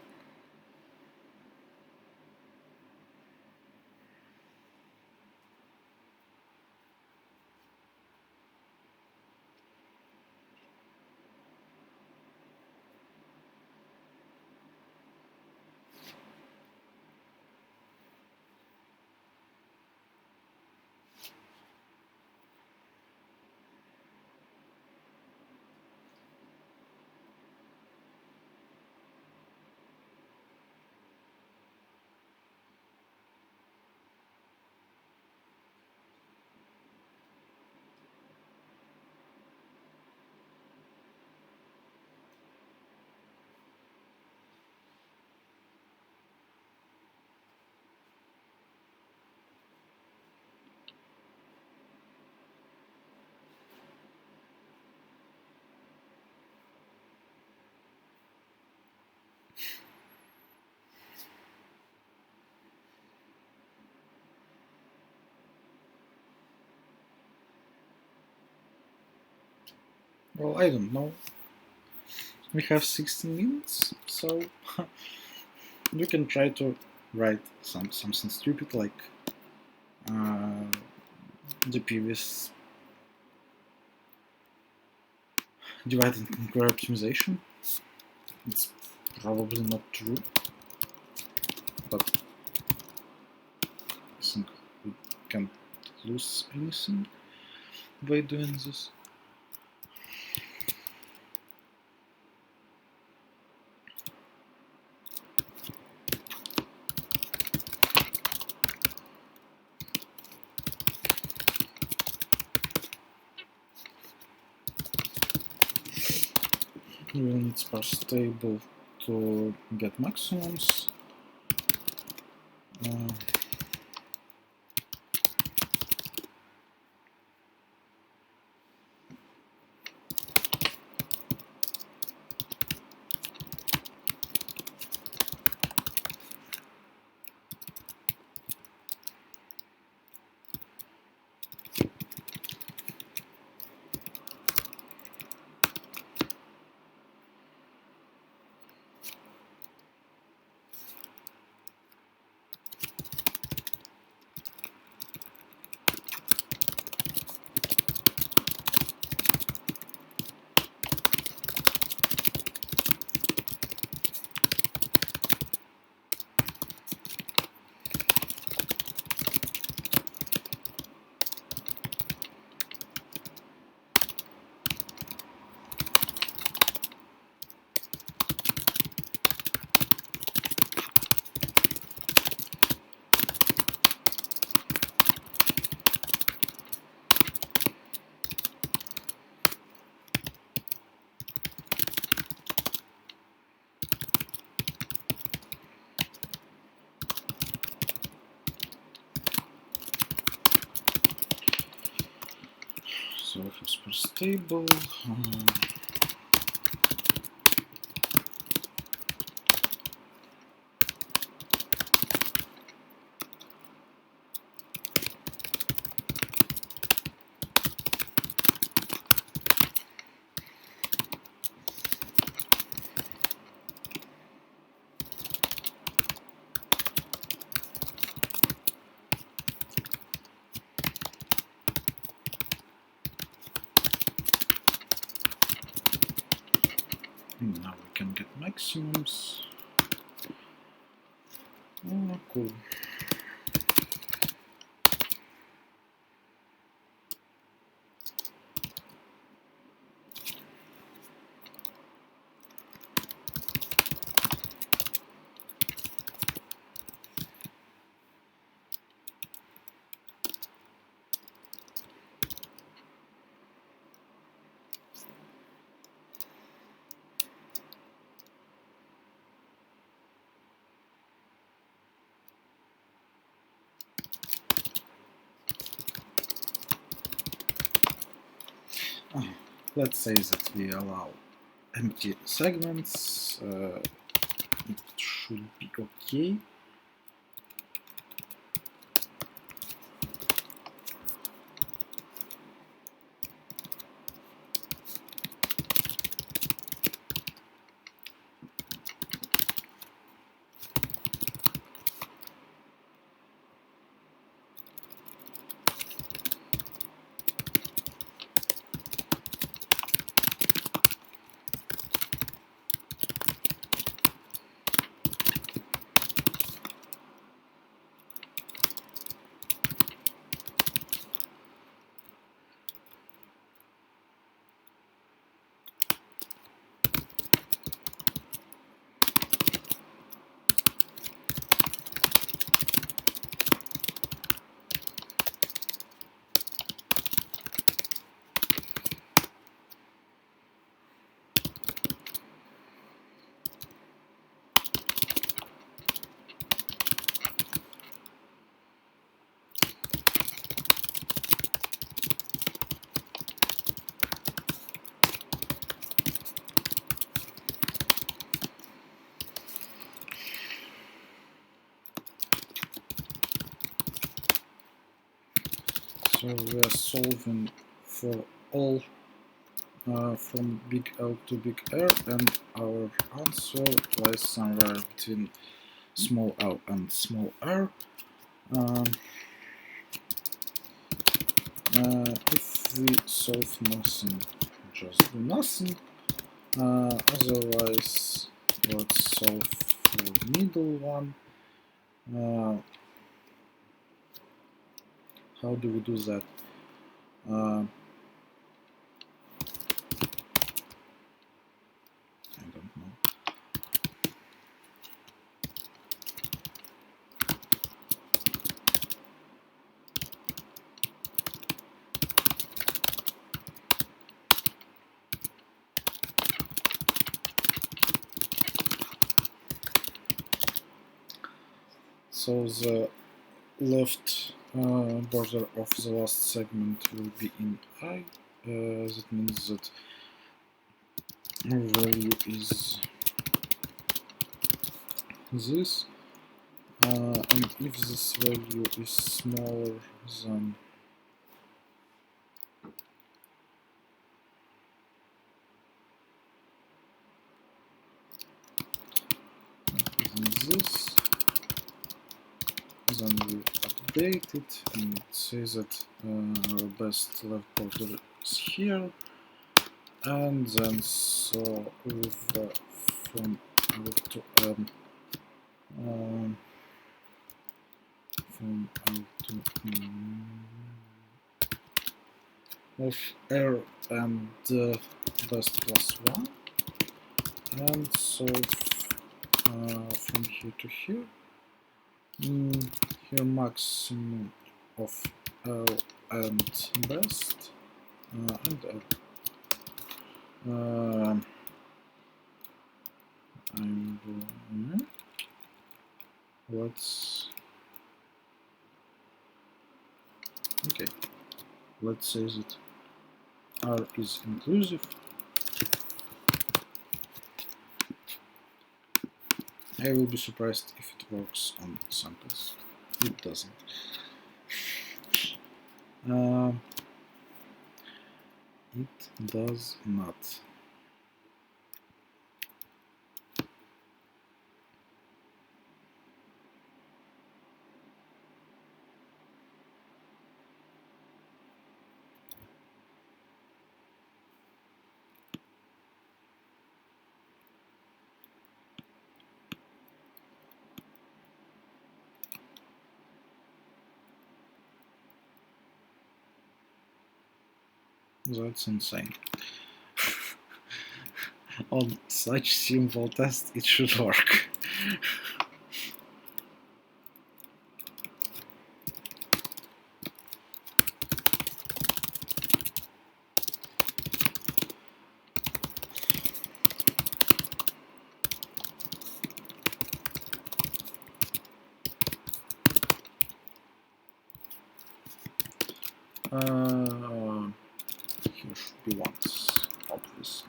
Well, I don't know. We have 16 minutes, so you can try to write something stupid like the previous divide and conquer optimization. It's probably not true, but I think we can't lose anything by doing this. We will need sparse table to get maximums. So we have sparse table. Now we can get maximums. Oh, cool. Let's say that we allow empty segments. It should be okay. So we are solving for all from big L to big R, and our answer lies somewhere between small l and small r. If we solve nothing, just do nothing. Otherwise, let's solve for middle one. How do we do that? I don't know. So the left border of the last segment will be in I. That means that value is this, and if this value is smaller than this, then we update it and it says that our best left border is here, and then so with from to from to of R and best plus 1, and so from here to here, here maximum of L and best and L. Let's okay. Let's say that R is inclusive. I will be surprised if it works on samples. It doesn't. It does not. That's insane. On such simple test, it should work. Here should be once, obviously.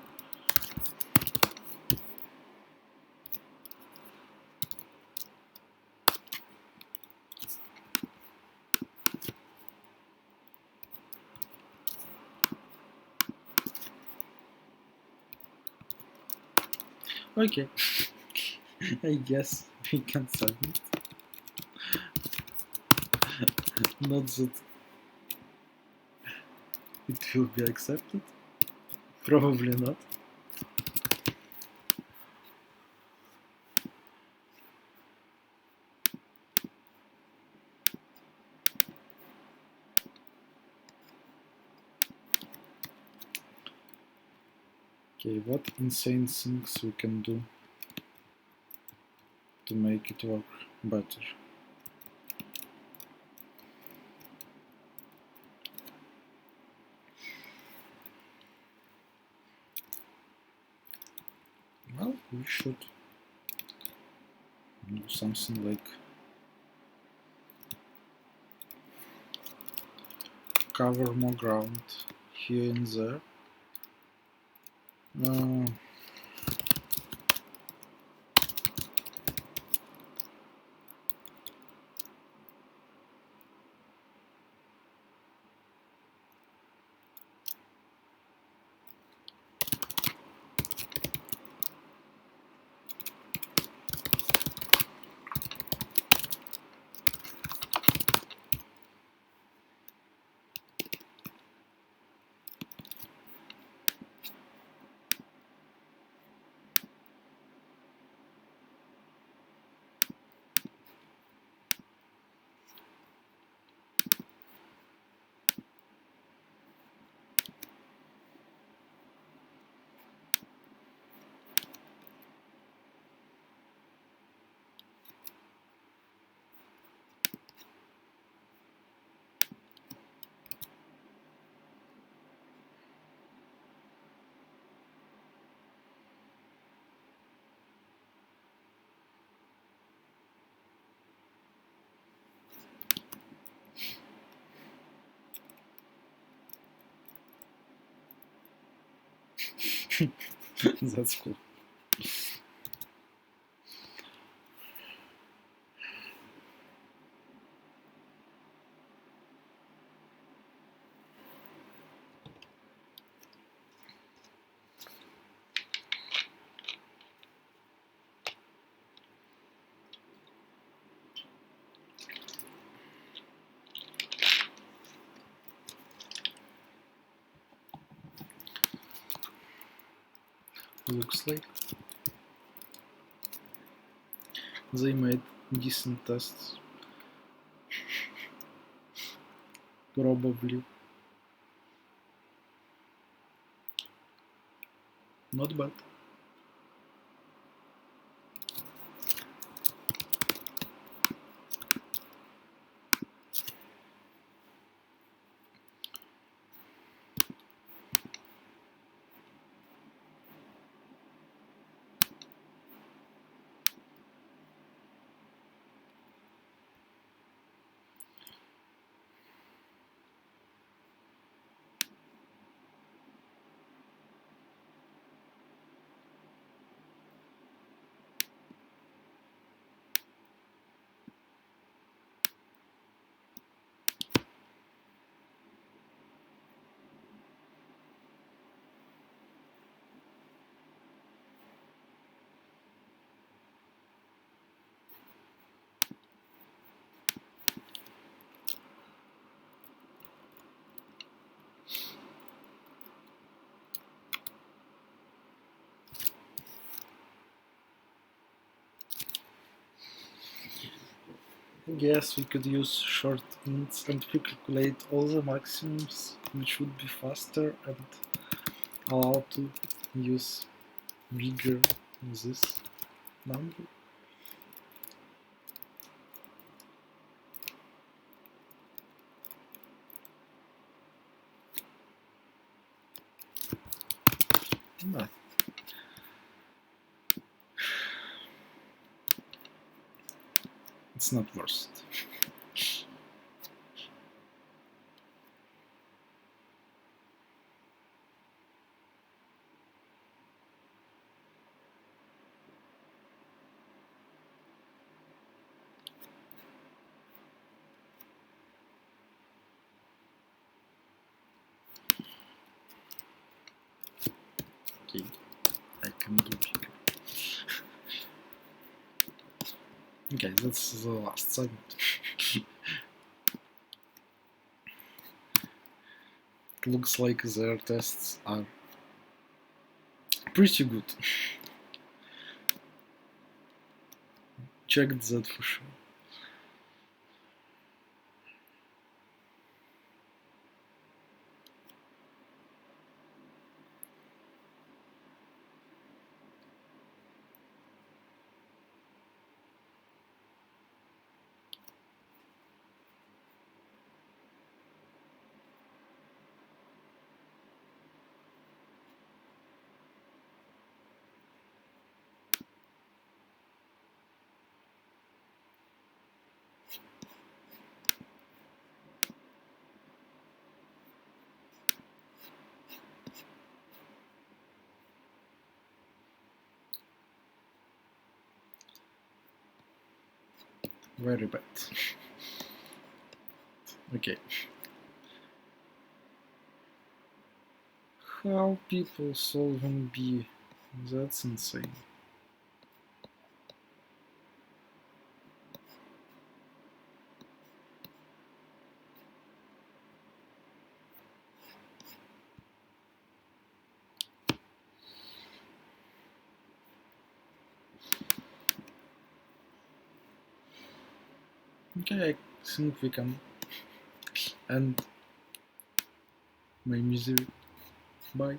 Okay, I guess we can submit. Not that it will be accepted. Probably not. Okay, what insane things we can do to make it work better? Well, we should do something like cover more ground here and there. That's cool. Looks like they made decent tests. Probably. Not bad. I guess we could use short ints and calculate all the maximums, which would be faster and allow to use bigger this number. No. It's not worst. Okay, I can do bigger. Okay, that's the last segment. It looks like their tests are pretty good. Checked that for sure. Very bad. Okay. How people solving B? That's insane. Okay, I think we can end my misery. Bye.